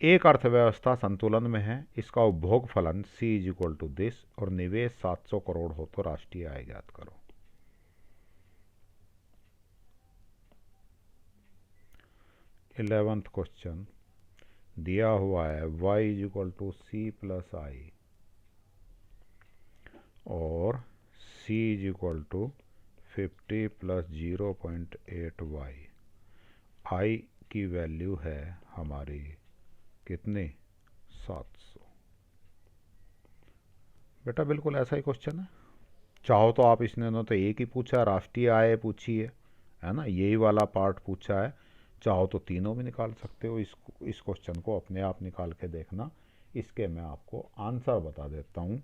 एक अर्थव्यवस्था संतुलन में है, इसका उपभोग फलन c is equal to this और निवेश 700 करोड़ हो तो राष्ट्रीय आय ज्ञात करो। इलेवेंथ क्वेश्चन दिया हुआ है y is equal to C plus I और c is equal to 50 plus 0.8y, I की वैल्यू है हमारी कितनी 700। बेटा बिल्कुल ऐसा ही क्वेश्चन है, चाहो तो आप, इसने ना तो एक ही पूछा, राष्ट्रीय आय पूछी है ना, यही वाला पार्ट पूछा है। चाहो तो तीनों भी निकाल सकते हो। इस क्वेश्चन को अपने आप निकाल के देखना। इसके मैं आपको आंसर बता देता हूँ।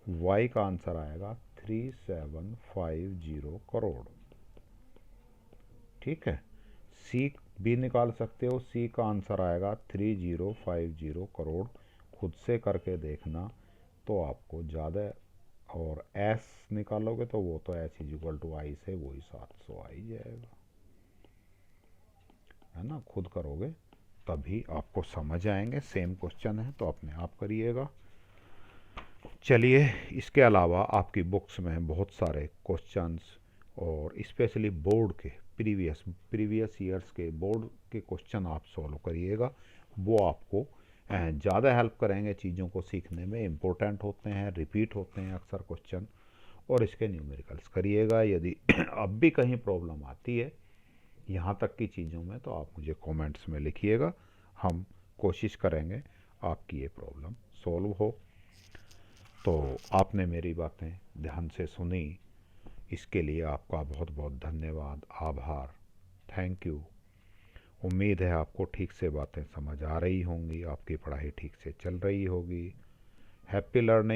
वाई का आंसर आएगा 3750 करोड़। ठीक है। सी भी निकाल सकते हो, सी का आंसर आएगा 3050 करोड़। खुद से करके देखना तो आपको ज़्यादा। और एस निकालोगे तो वो तो एस इज इक्वल टू आई से वही 700 आ ही जाएगा, है ना। खुद करोगे तभी आपको समझ आएंगे। सेम क्वेश्चन है तो अपने आप करिएगा। चलिए, इसके अलावा आपकी बुक्स में बहुत सारे क्वेश्चंस और स्पेशली बोर्ड के प्रीवियस ईयर्स के बोर्ड के क्वेश्चन आप सॉल्व करिएगा। वो आपको ज़्यादा हेल्प करेंगे चीज़ों को सीखने में। इम्पोर्टेंट होते हैं, रिपीट होते हैं अक्सर क्वेश्चन। और इसके न्यूमेरिकल्स करिएगा। यदि अब भी कहीं प्रॉब्लम आती है यहाँ तक की चीज़ों में तो आप मुझे कमेंट्स में लिखिएगा। हम कोशिश करेंगे आपकी ये प्रॉब्लम सॉल्व हो। तो आपने मेरी बातें ध्यान से सुनी, इसके लिए आपका बहुत बहुत धन्यवाद, आभार, थैंक यू। उम्मीद है आपको ठीक से बातें समझ आ रही होंगी, आपकी पढ़ाई ठीक से चल रही होगी। Happy learning.